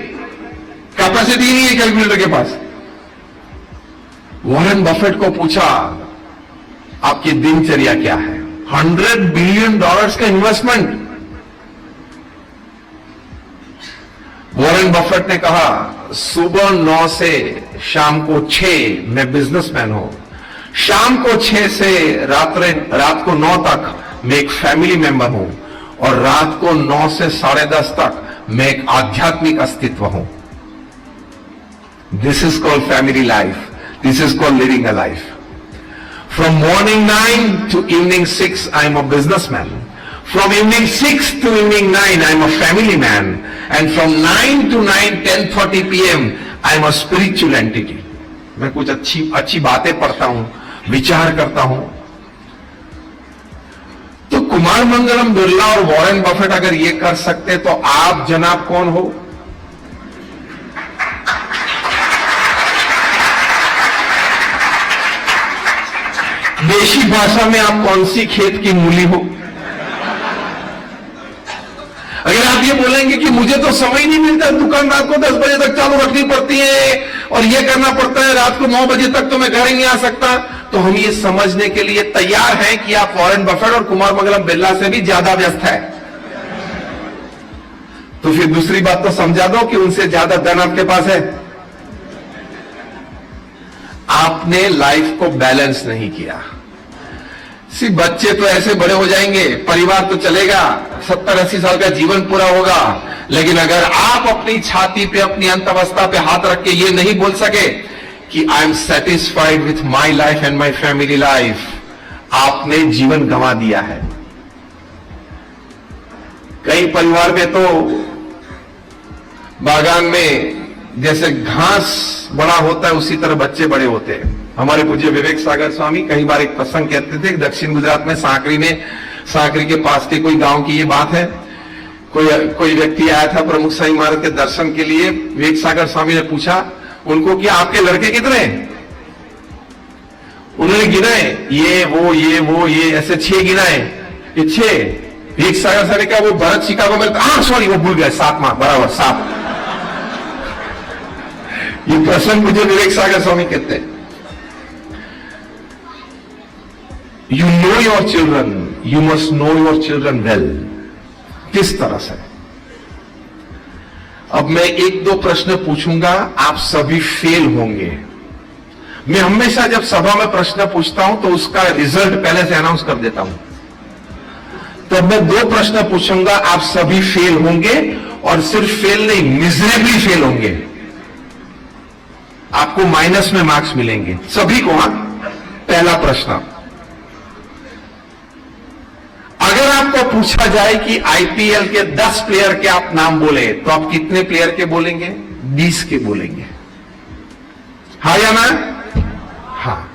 कैपेसिटी नहीं है कैलकुलेटर के पास। वॉरेन बफेट को पूछा आपकी दिनचर्या क्या है? $100 बिलियन का इन्वेस्टमेंट। वॉरेन बफेट ने कहा सुबह 9 से शाम को 6 मैं बिजनेसमैन हूं, शाम को 6 से रात को 9 तक मैं एक फैमिली मेंबर हूं, और रात को 9 से 10:30 तक मैं एक आध्यात्मिक अस्तित्व हूं। This is called family life, this is called living a life. From morning 9 to evening 6 I am a businessman. From evening 6 to evening 9 I am a family man, and from 9 to 10:30 PM I am a spiritual entity. मैं कुछ अच्छी बातें पढ़ता हूं, विचार करता हूं। तो कुमार मंगलम बिरला और वॉरेन बफेट अगर ये कर सकते तो आप जनाब कौन हो? देशी भाषा में आप कौन सी खेत की मूली हो? अगर आप ये बोलेंगे कि मुझे तो समय नहीं मिलता, दुकान रात को 10 बजे तक चालू रखनी पड़ती है और ये करना पड़ता है, रात को 9 बजे तक तो मैं घर ही नहीं आ सकता, तो हम ये समझने के लिए तैयार हैं कि आप वॉरेन बफेट और कुमार मंगलम बिरला से भी ज्यादा व्यस्त है। तो फिर दूसरी बात तो समझा दो कि उनसे ज्यादा धन आपके पास है। आपने लाइफ को बैलेंस नहीं किया। सिर्फ बच्चे तो ऐसे बड़े हो जाएंगे, परिवार तो चलेगा, 70-80 साल का जीवन पूरा होगा, लेकिन अगर आप अपनी छाती पे, अपनी अंत अवस्था पे हाथ रख के ये नहीं बोल सके कि I am satisfied with my life and my family life, आपने जीवन गंवा दिया है। कई परिवार में तो बागान में जैसे घास बड़ा होता है उसी तरह बच्चे बड़े होते हैं। हमारे पूज्य विवेक सागर स्वामी कई बार एक प्रसंग कहते थे, दक्षिण गुजरात में सांकरी के पास के कोई गांव की ये बात है। कोई व्यक्ति आया था प्रमुख स्वामी महाराज के दर्शन के लिए। विवेक सागर स्वामी ने पूछा उनको कि आपके लड़के कितने हैं? उन्होंने गिनाए, ये ऐसे 6 गिनाए, ये 6। विवेक सागर स्वामी ने कहा वो भरत शिकागो में, सॉरी वो भूल गए, 7वां बराबर 7। ये प्रसंग मुझे विवेक सागर स्वामी कहते हैं। You know your children, you must know your children well. किस तरह से? अब मैं 1-2 प्रश्न पूछूंगा, आप सभी फेल होंगे। मैं हमेशा जब सभा में प्रश्न पूछता हूं तो उसका रिजल्ट पहले से अनाउंस कर देता हूं। तो अब मैं 2 प्रश्न पूछूंगा, आप सभी फेल होंगे, और सिर्फ फेल नहीं, मिजरेबली फेल होंगे। आपको माइनस में मार्क्स मिलेंगे सभी को। हां, पहला प्रश्न, अगर आपको पूछा जाए कि आईपीएल के 10 प्लेयर के आप नाम बोले, तो आप कितने प्लेयर के बोलेंगे? 20 के बोलेंगे, हाँ या ना? हाँ।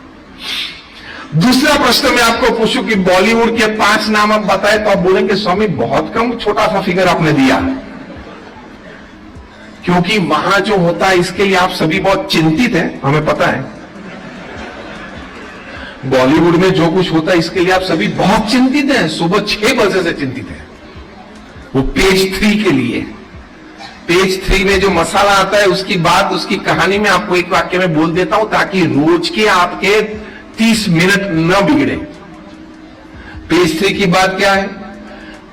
दूसरा प्रश्न मैं आपको पूछूं कि बॉलीवुड के 5 नाम आप बताए, तो आप बोलेंगे स्वामी बहुत कम, छोटा सा फिगर आपने दिया। क्योंकि वहां जो होता है इसके लिए आप सभी बहुत चिंतित हैं, हमें पता है। बॉलीवुड में जो कुछ होता है इसके लिए आप सभी बहुत चिंतित हैं, सुबह 6 बजे से चिंतित हैं। वो पेज 3 के लिए, पेज 3 में जो मसाला आता है उसकी बात, उसकी कहानी में आपको एक वाक्य में बोल देता हूं, ताकि रोज के आपके 30 मिनट न बिगड़े। पेज 3 की बात क्या है?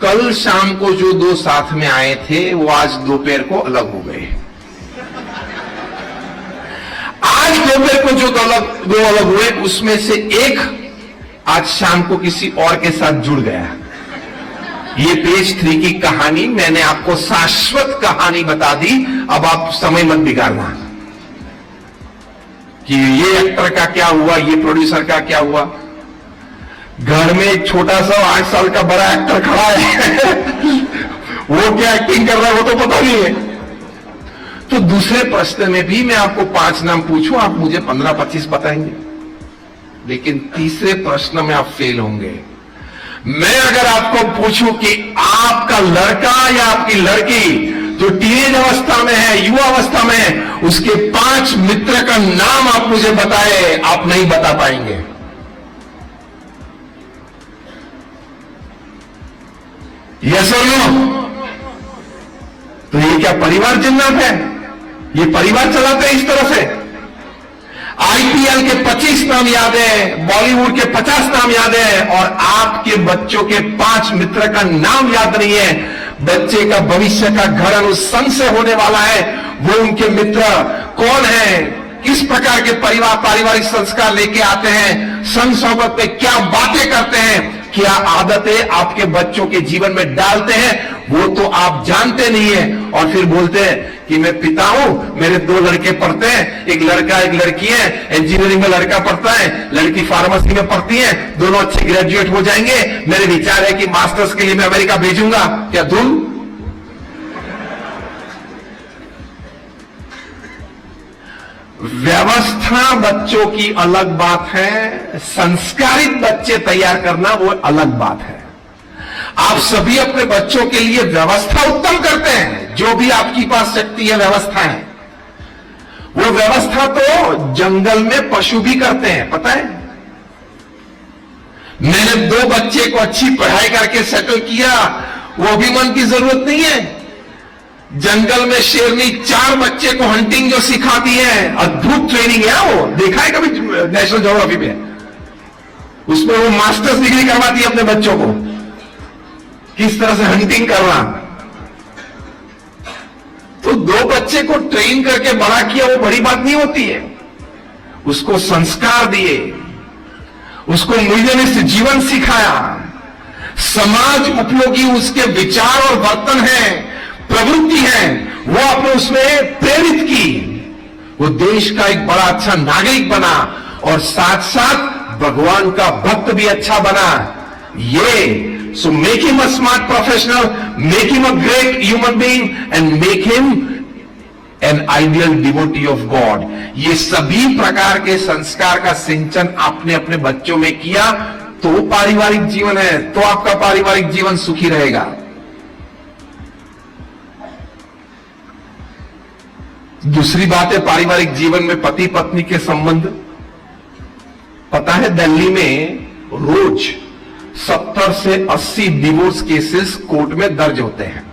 कल शाम को जो 2 साथ में आए थे वो आज दोपहर को अलग हो गए। आज दोपहर को जो 2 अलग हुए उसमें से एक आज शाम को किसी और के साथ जुड़ गया। ये पेज 3 की कहानी, मैंने आपको शाश्वत कहानी बता दी। अब आप समय मत बिगाड़ना कि ये एक्टर का क्या हुआ, ये प्रोड्यूसर का क्या हुआ। घर में एक छोटा सा 8 साल का बड़ा एक्टर खड़ा है वो क्या एक्टिंग कर रहा है वो तो पता नहीं है। तो दूसरे प्रश्न में भी मैं आपको 5 नाम पूछूं, आप मुझे 15-25 बताएंगे, लेकिन तीसरे प्रश्न में आप फेल होंगे। मैं अगर आपको पूछूं कि आपका लड़का या आपकी लड़की जो टीनेज अवस्था में है, युवा अवस्था में है, उसके 5 मित्र का नाम आप मुझे बताए, आप नहीं बता पाएंगे। यस और नो? तो ये क्या परिवार जिन्नात है? ये परिवार चलाते हैं इस तरह से? आईपीएल के 25 नाम याद है, बॉलीवुड के 50 नाम याद है, और आपके बच्चों के 5 मित्र का नाम याद नहीं है। बच्चे का भविष्य का घड़न उस संघ से होने वाला है। वो उनके मित्र कौन है, किस प्रकार के पारिवारिक संस्कार लेके आते हैं, संग सोबत में क्या बातें करते हैं, क्या आदतें आपके बच्चों के जीवन में डालते हैं, वो तो आप जानते नहीं है। और फिर बोलते हैं कि मैं पिता हूं, मेरे 2 लड़के पढ़ते हैं, एक लड़का एक लड़की है। इंजीनियरिंग में लड़का पढ़ता है, लड़की फार्मेसी में पढ़ती है, दोनों अच्छे ग्रेजुएट हो जाएंगे। मेरे विचार है कि मास्टर्स के लिए मैं अमेरिका भेजूंगा। क्या धूल? व्यवस्था बच्चों की अलग बात है, संस्कारित बच्चे तैयार करना वो अलग बात है। आप सभी अपने बच्चों के लिए व्यवस्था उत्तम करते हैं, जो भी आपकी पास शक्ति है, व्यवस्था है। वो व्यवस्था तो जंगल में पशु भी करते हैं, पता है? मैंने 2 बच्चे को अच्छी पढ़ाई करके सेटल किया, वो अभिमान की जरूरत नहीं है। जंगल में शेरनी 4 बच्चे को हंटिंग जो सिखाती है, अद्भुत ट्रेनिंग है। वो देखा है कभी नेशनल ज्योग्राफी में? उसमें वो मास्टर्स डिग्री करवाती है अपने बच्चों को, किस तरह से हंटिंग करना। तो 2 बच्चे को ट्रेन करके बड़ा किया, वो बड़ी बात नहीं होती है। उसको संस्कार दिए, उसको मूल्यनिष्ठ जीवन सिखाया, समाज उपयोगी उसके विचार और वर्तन है, प्रवृत्ति है, वो आपने उसमें प्रेरित की। वो देश का एक बड़ा अच्छा नागरिक बना और साथ साथ भगवान का भक्त भी अच्छा बना। ये so make him a smart professional, make him a great human being and make him an ideal devotee of God. ये सभी प्रकार के संस्कार का सिंचन आपने अपने बच्चों में किया तो पारिवारिक जीवन है, तो आपका पारिवारिक जीवन सुखी रहेगा। दूसरी बात है पारिवारिक जीवन में पति पत्नी के संबंध। पता है दिल्ली में रोज 70 से 80 डिवोर्स केसेस कोर्ट में दर्ज होते हैं।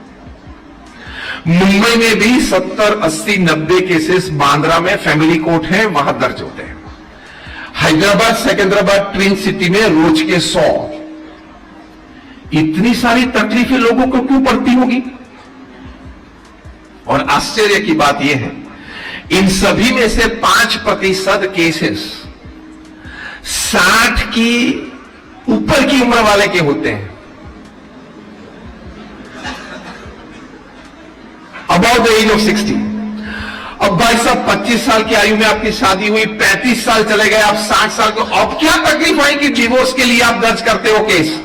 मुंबई में भी 70, 80, 90 केसेस बांद्रा में फैमिली कोर्ट है, वहां दर्ज होते हैं। हैदराबाद, सिकंदराबाद ट्विन सिटी में रोज के 100। इतनी सारी तकलीफें लोगों को क्यों पड़ती होगी? और आश्चर्य की बात यह है, इन सभी में से 5% केसेस 60 की ऊपर की उम्र वाले के होते हैं। About the age of 60। अब भाई साहब 25 साल की आयु में आपकी शादी हुई, 35 साल चले गए, आप 60 साल को, अब क्या तकलीफ आई कि डिवोर्स के लिए आप दर्ज करते हो केस?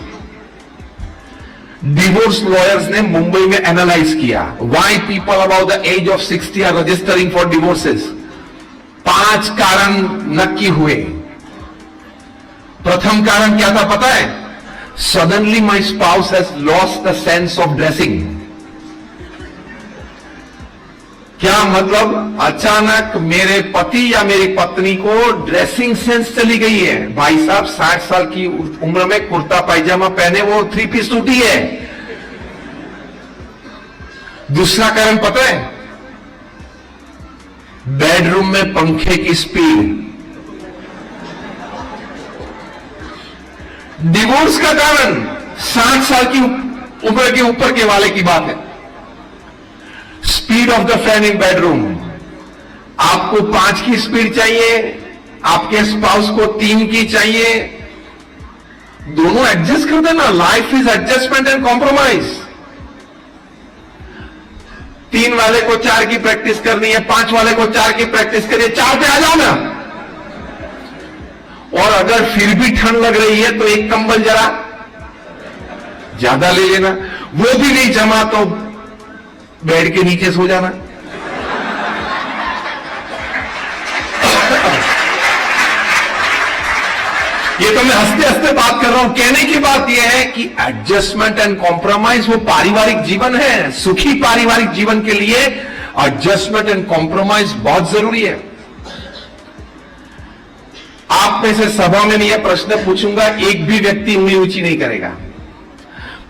डिवोर्स लॉयर्स ने मुंबई में एनालाइज किया why people about the age of 60 are registering for divorces. 5 कारण नक्की हुए। प्रथम कारण क्या था पता है? Suddenly my spouse has lost the sense of dressing. क्या मतलब? अचानक मेरे पति या मेरी पत्नी को ड्रेसिंग सेंस चली गई है। भाई साहब 60 साल की उम्र में कुर्ता पायजामा पहने, वो 3 पीस सूट ही है। दूसरा कारण पता है? बेडरूम में पंखे की स्पीड। डिवोर्स का कारण 60 साल की उम्र के ऊपर के वाले की बात है। Speed of the fan in bedroom. आपको 5 की स्पीड चाहिए, आपके स्पाउस को 3 की चाहिए। दोनों एडजस्ट कर देना। Life is adjustment and compromise. 3 वाले को 4 की प्रैक्टिस करनी है, 5 वाले को 4 की प्रैक्टिस करिए, 4 पे आ जाओ ना। और अगर फिर भी ठंड लग रही है तो एक कंबल जरा ज्यादा ले लेना। वो भी नहीं जमा तो बेड के नीचे सो जाना। ये तो मैं हंसते हंसते बात कर रहा हूं। कहने की बात यह है कि एडजस्टमेंट एंड कॉम्प्रोमाइज वो पारिवारिक जीवन है। सुखी पारिवारिक जीवन के लिए एडजस्टमेंट एंड कॉम्प्रोमाइज बहुत जरूरी है। आप में से सभा में मैं यह प्रश्न पूछूंगा, एक भी व्यक्ति उंगली ऊंची नहीं करेगा।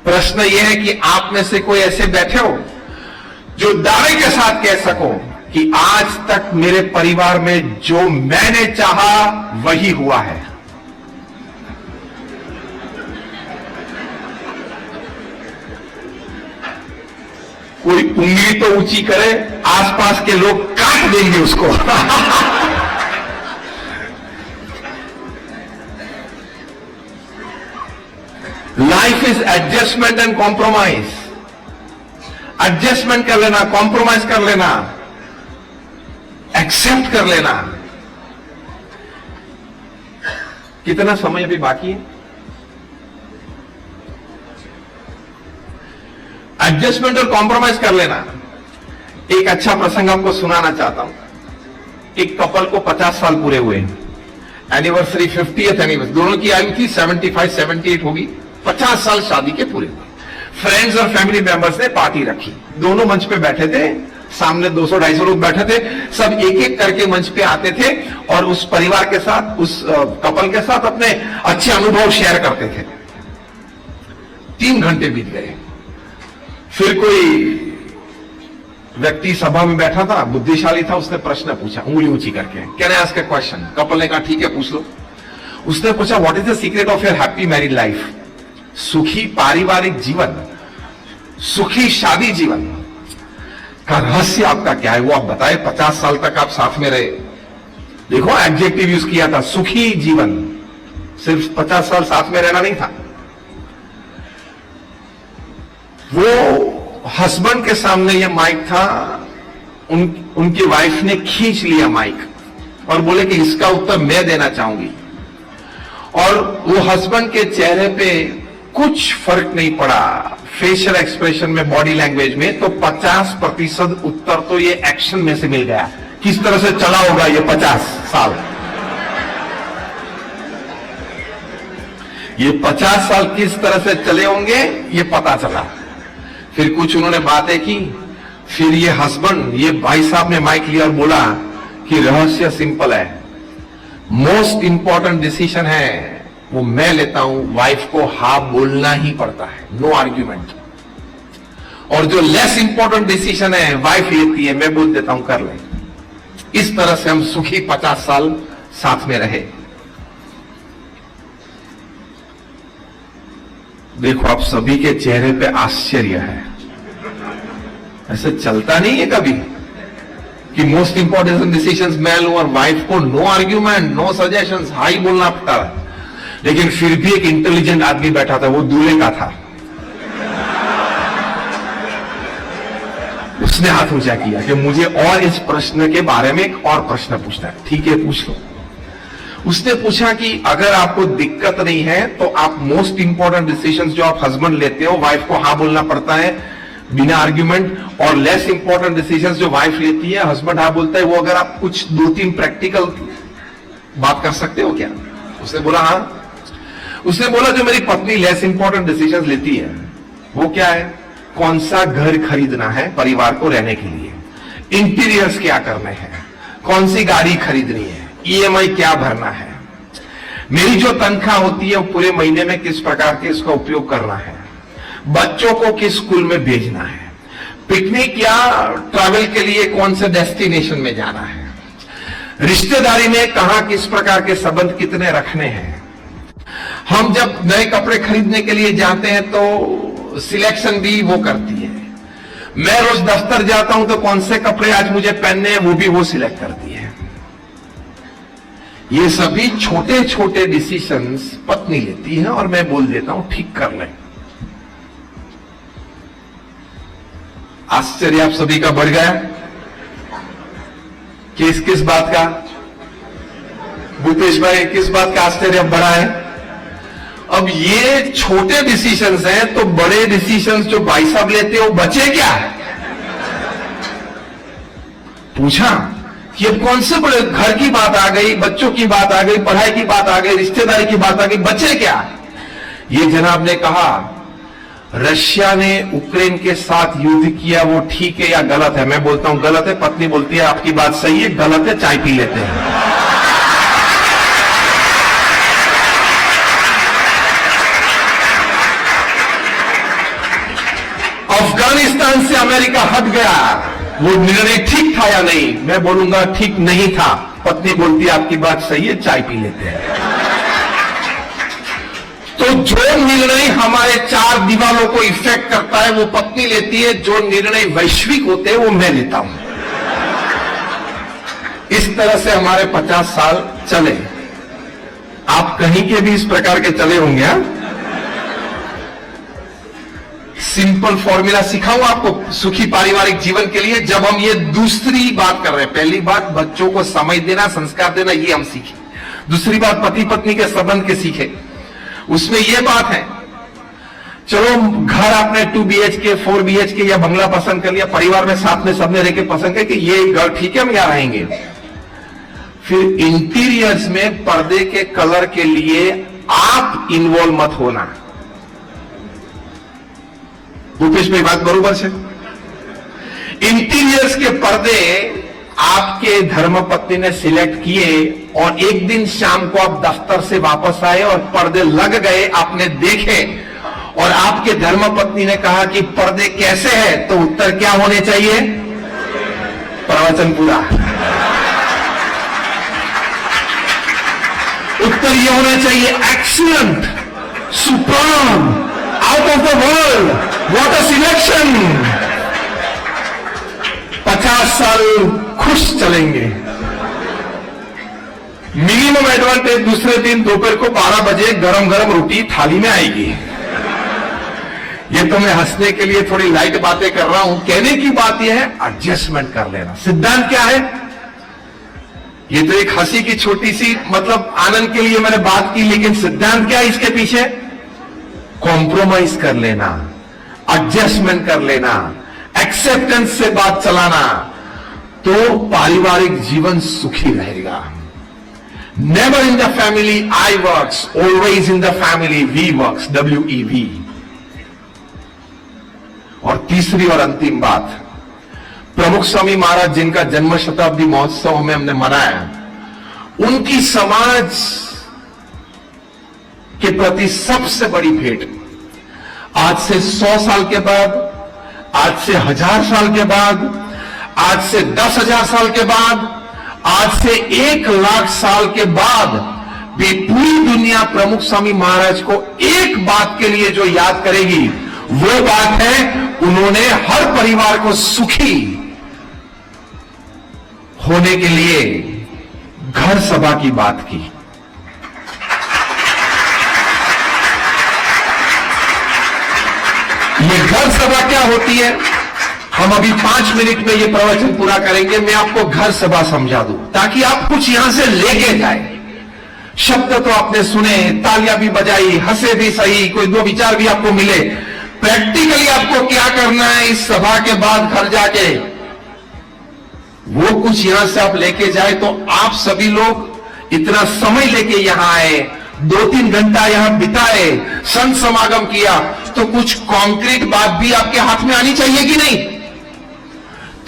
प्रश्न यह है कि आप में से कोई ऐसे बैठे हो जो दावे के साथ कह सको कि आज तक मेरे परिवार में जो मैंने चाहा वही हुआ है। कोई उंगली तो ऊंची करे, आसपास के लोग काट देंगे उसको। Life is adjustment and compromise. Adjustment कर लेना, कॉम्प्रोमाइज कर लेना, एक्सेप्ट कर लेना। कितना समय अभी बाकी है? एडजस्टमेंट और कॉम्प्रोमाइज कर लेना। एक अच्छा प्रसंग आपको सुनाना चाहता हूं। एक कपल को 50 साल पूरे हुए, एनिवर्सरी 50th एनिवर्सरी, दोनों की आयु थी 75, 78 होगी। 50 साल शादी के पूरे हुए। फ्रेंड्स और फैमिली मेंबर्स ने पार्टी रखी, दोनों मंच पे बैठे थे सामने 200-250 लोग बैठे थे, सब एक एक करके मंच पे आते थे और उस परिवार के साथ, उस कपल के साथ अपने अच्छे अनुभव शेयर करते थे। 3 घंटे बीत गए। फिर कोई व्यक्ति सभा में बैठा था, बुद्धिशाली था, उसने प्रश्न पूछा उंगली ऊंची करके, can I ask a question? Couple ने कहा ठीक है पूछ लो। उसने पूछा what is the secret of your happy married life? सुखी पारिवारिक जीवन, सुखी शादी जीवन का रहस्य आपका क्या है, वो आप बताए। 50 साल तक आप साथ में रहे। देखो एडजेक्टिव यूज किया था, सुखी जीवन। सिर्फ 50 साल साथ में रहना नहीं था। वो हस्बैंड के सामने ये माइक था, उनकी वाइफ ने खींच लिया माइक और बोले कि इसका उत्तर मैं देना चाहूंगी। और वो हस्बैंड के चेहरे पे कुछ फर्क नहीं पड़ा, फेशियल एक्सप्रेशन में, बॉडी लैंग्वेज में, तो 50% उत्तर तो ये एक्शन में से मिल गया। किस तरह से चला होगा ये 50 साल, ये 50 साल किस तरह से चले होंगे ये पता चला। फिर कुछ उन्होंने बातें की। फिर ये हस्बैंड, ये भाई साहब ने माइक लिया और बोला कि रहस्य सिंपल है, मोस्ट इंपॉर्टेंट डिसीजन है वो मैं लेता हूं, वाइफ को हाँ बोलना ही पड़ता है, नो आर्ग्यूमेंट। और जो लेस इंपॉर्टेंट डिसीजन है वाइफ लेती है, मैं बोल देता हूं कर ले। इस तरह से हम सुखी 50 साल साथ में रहे। देखो आप सभी के चेहरे पे आश्चर्य है, ऐसे चलता नहीं है कभी कि मोस्ट इंपॉर्टेंट डिसीजंस मैं लूं और वाइफ को नो आर्ग्यूमेंट, नो सजेशंस, हाँ ही बोलना पड़ता है। लेकिन फिर भी एक इंटेलिजेंट आदमी बैठा था, वो दूल्हे का था। उसने हाथ ऊंचा किया कि मुझे और इस प्रश्न के बारे में एक और प्रश्न पूछना है। ठीक है पूछ लो। उसने पूछा कि अगर आपको दिक्कत नहीं है तो आप मोस्ट इंपॉर्टेंट डिसीजंस जो आप हस्बैंड लेते हो, वाइफ को हाँ बोलना पड़ता है बिना आर्ग्यूमेंट, और लेस इंपॉर्टेंट डिसीजंस जो वाइफ लेती है हस्बैंड हाँ बोलता है, वो अगर आप कुछ 2-3 प्रैक्टिकल बात कर सकते हो क्या? उसने बोला हाँ। उसने बोला जो मेरी पत्नी लेस इंपॉर्टेंट डिसीजंस लेती है वो क्या है, कौन सा घर खरीदना है परिवार को रहने के लिए, इंटीरियर्स क्या करने हैं, कौन सी गाड़ी खरीदनी है, ईएमआई क्या भरना है, मेरी जो तनख्वाह होती है वो पूरे महीने में किस प्रकार के इसका उपयोग करना है, बच्चों को किस स्कूल में भेजना है, पिकनिक या ट्रैवल के लिए कौन से डेस्टिनेशन में जाना है, रिश्तेदारी में कहां किस प्रकार के संबंध कितने रखने हैं। हम जब नए कपड़े खरीदने के लिए जाते हैं तो सिलेक्शन भी वो करती है। मैं रोज दफ्तर जाता हूं तो कौन से कपड़े आज मुझे पहनने हैं वो भी वो सिलेक्ट करती है। ये सभी छोटे छोटे डिसीजंस पत्नी लेती है और मैं बोल देता हूं ठीक कर ले। आश्चर्य आप सभी का बढ़ गया? किस बात का? भूपेश भाई किस बात का आश्चर्य बढ़ा है? अब ये छोटे डिसीजंस हैं तो बड़े डिसीजंस जो भाई साहब लेते हो बचे क्या? पूछा कि अब कौन से बड़े, घर की बात आ गई, बच्चों की बात आ गई, पढ़ाई की बात आ गई, रिश्तेदारी की बात आ गई, बचे क्या? ये जनाब ने कहा रशिया ने यूक्रेन के साथ युद्ध किया वो ठीक है या गलत है? मैं बोलता हूं गलत है। पत्नी बोलती है आपकी बात सही है, गलत है, चाय पी लेते हैं। अफगानिस्तान से अमेरिका हट गया, वो निर्णय ठीक था या नहीं? मैं बोलूंगा ठीक नहीं था। पत्नी बोलती है आपकी बात सही है, चाय पी लेते हैं। तो जो निर्णय हमारे 4 दीवारों को इफेक्ट करता है वो पत्नी लेती है, जो निर्णय वैश्विक होते हैं वो मैं लेता हूं। इस तरह से हमारे 50 साल चले। आप कहीं के भी इस प्रकार के चले होंगे? सिंपल फॉर्मूला सिखाऊं आपको सुखी पारिवारिक जीवन के लिए। जब हम ये दूसरी बात कर रहे हैं, पहली बात बच्चों को समझ देना, संस्कार देना, ये हम सीखे। दूसरी बात पति पत्नी के संबंध के सीखे। उसमें ये बात है, चलो घर आपने 2 BHK 4 BHK या बंगला पसंद कर लिया, परिवार में साथ में सबने रह के पसंद किया कि ये घर ठीक है हम यहां रहेंगे। फिर इंटीरियर्स में पर्दे के कलर के लिए आप इन्वॉल्व मत होना। भूपेश भाई बात बरोबर है? इंटीरियर्स के पर्दे आपके धर्मपत्नी ने सिलेक्ट किए और एक दिन शाम को आप दफ्तर से वापस आए और पर्दे लग गए, आपने देखे और आपके धर्मपत्नी ने कहा कि पर्दे कैसे हैं, तो उत्तर क्या होने चाहिए? प्रवचन पूरा। उत्तर यह होना चाहिए excellent, superb, out of the world, what a selection. 50 साल खुश चलेंगे। मिनिमम एडवांटेज, दूसरे दिन दोपहर को 12 बजे गरम गरम रोटी थाली में आएगी। ये तो मैं हंसने के लिए थोड़ी लाइट बातें कर रहा हूं। कहने की बात यह है एडजस्टमेंट कर लेना। सिद्धांत क्या है? ये तो एक हंसी की छोटी सी मतलब आनंद के लिए मैंने बात की, लेकिन सिद्धांत क्या है इसके पीछे? कॉम्प्रोमाइज कर लेना, एडजस्टमेंट कर लेना, एक्सेप्टेंस से बात चलाना, तो पारिवारिक जीवन सुखी रहेगा। Never in the family I works, always in the family we works, WEV। और तीसरी और अंतिम बात, प्रमुख स्वामी महाराज जिनका जन्म शताब्दी महोत्सव में हमने मनाया, उनकी समाज के प्रति सबसे बड़ी भेंट आज से 100 साल के बाद, आज से 1000 साल के बाद, आज से 10,000 साल के बाद, आज से 1,00,000 साल के बाद भी पूरी दुनिया प्रमुख स्वामी महाराज को एक बात के लिए जो याद करेगी, वो बात है उन्होंने हर परिवार को सुखी होने के लिए घर सभा की बात की। ये घर सभा क्या होती है, हम अभी 5 मिनट में ये प्रवचन पूरा करेंगे। मैं आपको घर सभा समझा दूं ताकि आप कुछ यहां से लेके जाए। शब्द तो आपने सुने, तालियां भी बजाई, हंसे भी सही, कोई 2 विचार भी आपको मिले। प्रैक्टिकली आपको क्या करना है इस सभा के बाद घर जाके, वो कुछ यहां से आप लेके जाए। तो आप सभी लोग इतना समय लेके यहां आए, 2-3 घंटा यहां बिताए, संत समागम किया, तो कुछ कॉन्क्रीट बात भी आपके हाथ में आनी चाहिए कि नहीं?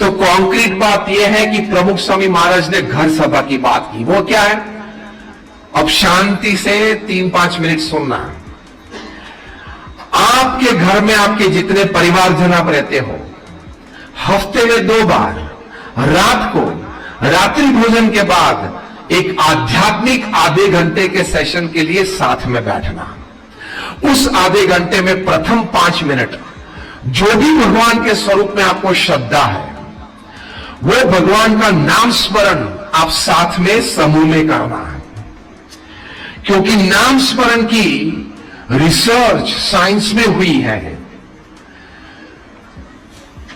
तो कॉन्क्रीट बात यह है कि प्रमुख स्वामी महाराज ने घर सभा की बात की। वो क्या है? अब शांति से 3-5 मिनट सुनना। आपके घर में आपके जितने परिवारजन आप रहते हो, हफ्ते में 2 बार रात को रात्रि भोजन के बाद एक आध्यात्मिक आधे घंटे के सेशन के लिए साथ में बैठना। उस आधे घंटे में प्रथम 5 मिनट जो भी भगवान के स्वरूप में आपको श्रद्धा है, वो भगवान का नाम स्मरण आप साथ में समूह में करना है। क्योंकि नाम स्मरण की रिसर्च साइंस में हुई है।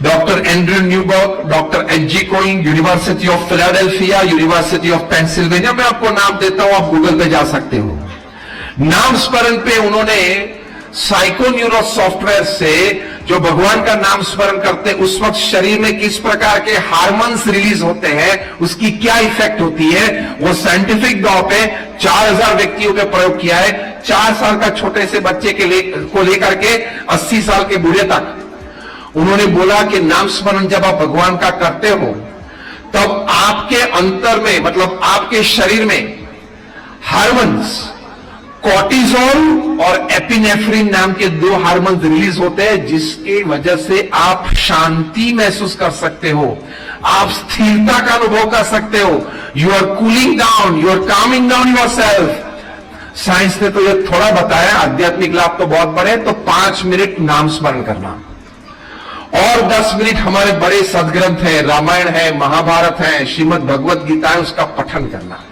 Doctor Andrew Newberg, doctor H.G. Koenig, university of Philadelphia, university of Pennsylvania, मैं आपको नाम देता हूं, आप गूगल पे जा सकते हो। नाम स्मरण पे उन्होंने साइकोन्यूरो सॉफ्टवेयर से जो भगवान का नाम स्मरण करते हैं, उस वक्त शरीर में किस प्रकार के हार्मोन्स रिलीज होते हैं, उसकी क्या इफेक्ट होती है, वो साइंटिफिक तौर पे 4000 व्यक्तियों पे प्रयोग किया है। 4 साल का छोटे से बच्चे को लेकर के 80 साल के बूढ़े तक। उन्होंने बोला कि नाम स्मरण जब आप भगवान का करते हो, तब आपके अंतर में, मतलब आपके शरीर में हार्मोन्स कॉर्टिजोल और एपिनेफ्रिन नाम के 2 हार्मोन रिलीज होते हैं, जिसकी वजह से आप शांति महसूस कर सकते हो, आप स्थिरता का अनुभव कर सकते हो। You are cooling down, you are calming down your self. साइंस ने तो ये थोड़ा बताया, आध्यात्मिक लाभ तो बहुत बड़े। तो 5 मिनट नाम स्मरण करना और 10 मिनट हमारे बड़े सदग्रंथ है, रामायण है, महाभारत है, श्रीमद् भगवत गीता है, उसका पठन करना।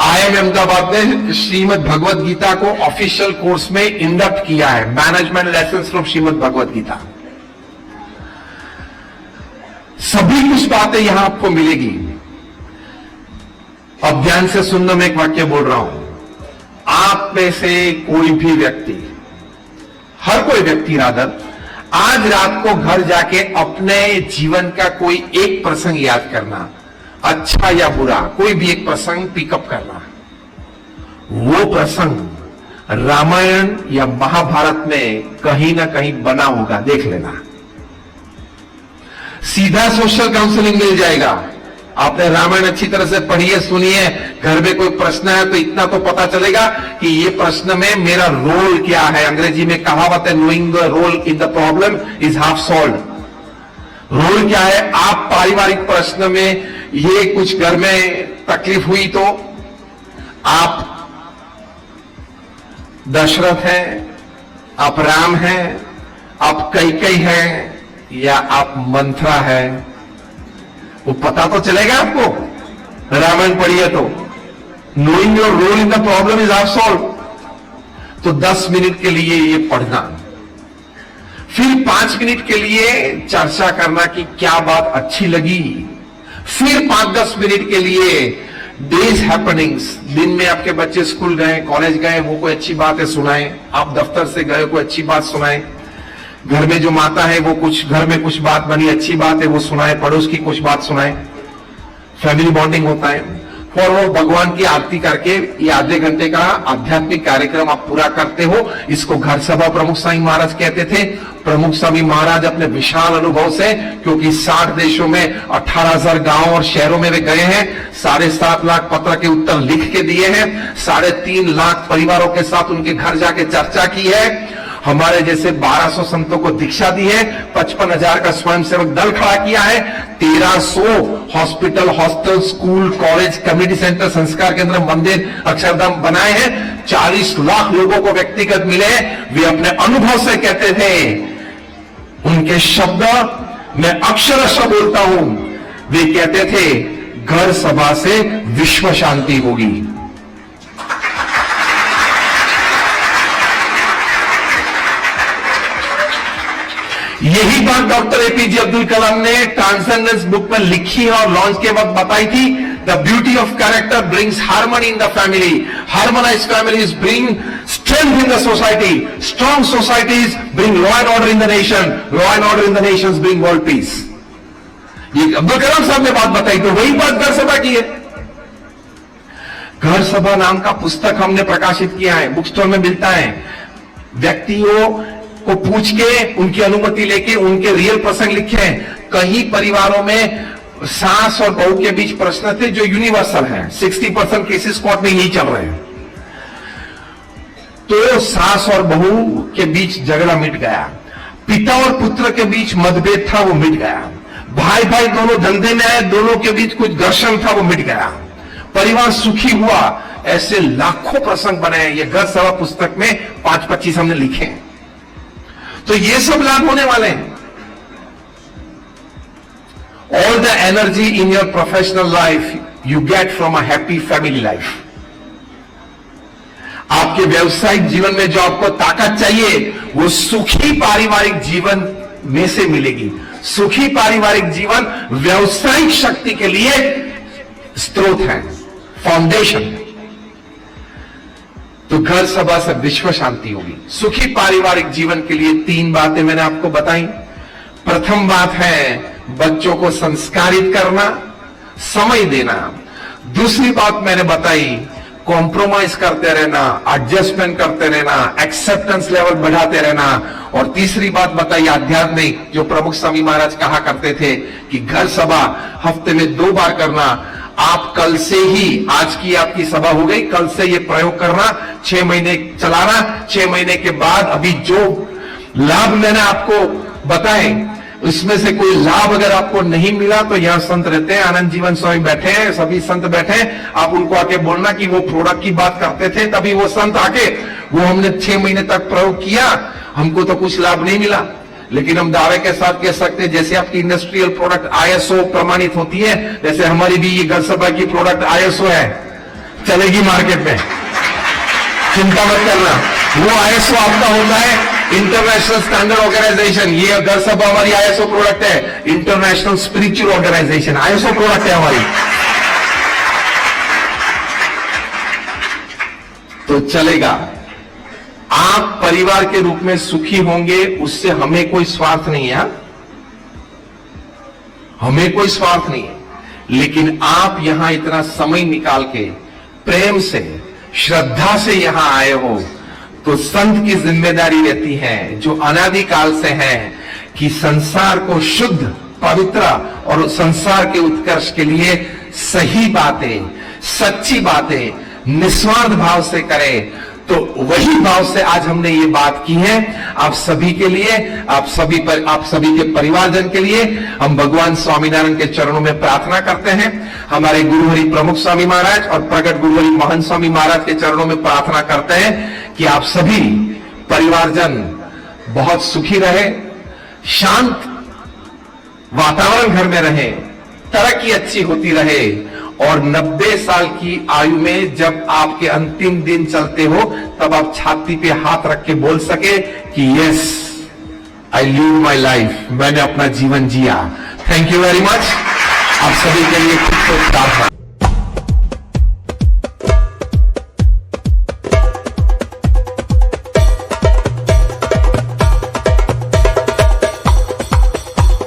IIM अहमदाबाद ने श्रीमद् भगवत गीता को ऑफिशियल कोर्स में इंडक्ट किया है, management lessons from Shrimad Bhagavad Gita. सभी कुछ बातें यहां आपको मिलेगी। अब ध्यान से सुनना, मैं एक वाक्य बोल रहा हूं। आप में से कोई भी व्यक्ति, हर कोई व्यक्ति रादर, आज रात को घर जाके अपने जीवन का कोई एक प्रसंग याद करना, अच्छा या बुरा, कोई भी एक प्रसंग पिकअप करना। वो प्रसंग रामायण या महाभारत में कहीं ना कहीं बना होगा, देख लेना। सीधा सोशल काउंसलिंग मिल जाएगा। आपने रामायण अच्छी तरह से पढ़िए, सुनिए, घर में कोई प्रश्न है तो इतना तो पता चलेगा कि ये प्रश्न में मेरा रोल क्या है। अंग्रेजी में कहावत है, knowing the role in the problem is half solve. Role क्या है? आप पारिवारिक प्रश्न में ये कुछ घर में तकलीफ हुई तो आप दशरथ हैं, आप राम हैं, आप कैकेयी हैं, या आप मंथरा है, वो पता तो चलेगा आपको। रामायण पढ़िए तो knowing your role in the problem is half solve. तो 10 मिनट के लिए ये पढ़ना, फिर 5 मिनट के लिए चर्चा करना कि क्या बात अच्छी लगी, फिर 5-10 मिनट के लिए डेज हैपनिंग्स, दिन में आपके बच्चे स्कूल गए, कॉलेज गए, वो कोई अच्छी बात है सुनाएं, आप दफ्तर से गए कोई अच्छी बात सुनाएं, घर में जो माता है वो कुछ घर में कुछ बात बनी अच्छी बात है वो सुनाए, पड़ोस की कुछ बात सुनाए, फैमिली बॉन्डिंग होता है। और वो भगवान की आरती करके ये आधे घंटे का आध्यात्मिक कार्यक्रम आप पूरा करते हो। इसको घर सभा प्रमुख स्वामी महाराज कहते थे। प्रमुख स्वामी महाराज अपने विशाल अनुभव से, क्योंकि 60 देशों में 18,000 गांव और शहरों में वे गए हैं, 7.5 लाख पत्र के उत्तर लिख के दिए हैं, 3.5 लाख परिवारों के साथ उनके घर जाके चर्चा की है, हमारे जैसे 1200 संतों को दीक्षा दी है, 55,000 का स्वयंसेवक दल खड़ा किया है, 1300 hospital, hostel, school, college, community centre, संस्कार केंद्र, मंदिर, अक्षरधाम बनाए हैं, 40 लाख लोगों को व्यक्तिगत मिले। वे अपने अनुभव से कहते थे, उनके शब्द मैं अक्षरशः बोलता हूं, वे कहते थे घर सभा से विश्व शांति होगी। यही बात डॉक्टर एपीजे अब्दुल कलाम ने ट्रांसेंडेंस बुक में लिखी और लॉन्च के वक्त बताई थी। The beauty of character brings harmony in the family, harmonised families bring strength in the society, strong societies bring law and order in the nation, law and order in the Nations bring world peace. ये अब्दुल कलाम साहब ने बात बताई, तो वही बात घर सभा की है। घर सभा नाम का पुस्तक हमने प्रकाशित किया है, बुक स्टोर में मिलता है। व्यक्तियों को पूछ के, उनकी अनुमति लेके उनके रियल प्रसंग लिखे हैं। कई परिवारों में सास और बहू के बीच प्रश्न थे जो यूनिवर्सल हैं, 60% केसेस कोर्ट में यही चल रहे हैं। तो सास और बहू के बीच झगड़ा मिट गया, पिता और पुत्र के बीच मतभेद था वो मिट गया, भाई भाई दोनों धंधे में आए, दोनों के बीच कुछ घर्षण था वो मिट गया, परिवार सुखी हुआ। ऐसे लाखों प्रसंग बने। ये घर सभा पुस्तक में 5-25 हमने लिखे हैं। तो ये सब लाभ होने वाले हैं। All the energy in your professional life you get from a happy family life. आपके व्यवसायिक जीवन में जो आपको ताकत चाहिए वो सुखी पारिवारिक जीवन में से मिलेगी। सुखी पारिवारिक जीवन व्यवसायिक शक्ति के लिए स्रोत है, फाउंडेशन है। तो घर सभा से विश्व शांति होगी। सुखी पारिवारिक जीवन के लिए 3 बातें मैंने आपको बताई। प्रथम बात है बच्चों को संस्कारित करना, समय देना। दूसरी बात मैंने बताई कॉम्प्रोमाइज करते रहना, एडजस्टमेंट करते रहना, एक्सेप्टेंस लेवल बढ़ाते रहना। और तीसरी बात बताई आध्यात्मिक, जो प्रमुख स्वामी महाराज कहा करते थे कि घर सभा हफ्ते में 2 बार करना। आप कल से ही, आज की आपकी सभा हो गई, कल से ये प्रयोग करना, 6 महीने चलाना। 6 महीने के बाद अभी जो लाभ मैंने आपको बताए उसमें से कोई लाभ अगर आपको नहीं मिला तो यहां संत रहते हैं, आनंद जीवन स्वामी बैठे हैं, सभी संत बैठे हैं। आप उनको आके बोलना कि वो प्रोडक्ट की बात करते थे, तभी वो संत आके, वो हमने 6 महीने तक प्रयोग किया, हमको तो कुछ लाभ नहीं मिला। लेकिन हम दावे के साथ कह सकते हैं जैसे आपकी इंडस्ट्रियल प्रोडक्ट ISO प्रमाणित होती है, वैसे हमारी भी ये घर सभा की प्रोडक्ट ISO है, चलेगी मार्केट में, चिंता मत करना। वो ISO आपका होता है इंटरनेशनल स्टैंडर्ड ऑर्गेनाइजेशन। ये घर सभा हमारी ISO प्रोडक्ट है, international spiritual organisation, ISO product है हमारी। तो चलेगा। आप परिवार के रूप में सुखी होंगे, उससे हमें कोई स्वार्थ नहीं है, हमें कोई स्वार्थ नहीं है। लेकिन आप यहां इतना समय निकाल के प्रेम से, श्रद्धा से यहां आए हो, तो संत की जिम्मेदारी रहती है, जो अनादिकाल से है, कि संसार को शुद्ध, पवित्र और संसार के उत्कर्ष के लिए सही बातें, सच्ची बातें निस्वार्थ भाव से करें, तो वही भाव से आज हमने ये बात की है। आप सभी के लिए, आप सभी के परिवारजन के लिए हम भगवान स्वामीनारायण के चरणों में प्रार्थना करते हैं। हमारे गुरुहरि प्रमुख स्वामी महाराज और प्रगट गुरुहरि महंत स्वामी महाराज के चरणों में प्रार्थना करते हैं कि आप सभी परिवारजन बहुत सुखी रहे, शांत वातावरण घर में रहे, तरक्की अच्छी होती रहे और 90 साल की आयु में जब आपके अंतिम दिन चलते हो तब आप छाती पे हाथ रख के बोल सके कि yes, I live my life, मैंने अपना जीवन जिया। Thank you very much. आप सभी के लिए खूब खूब प्रार्थना।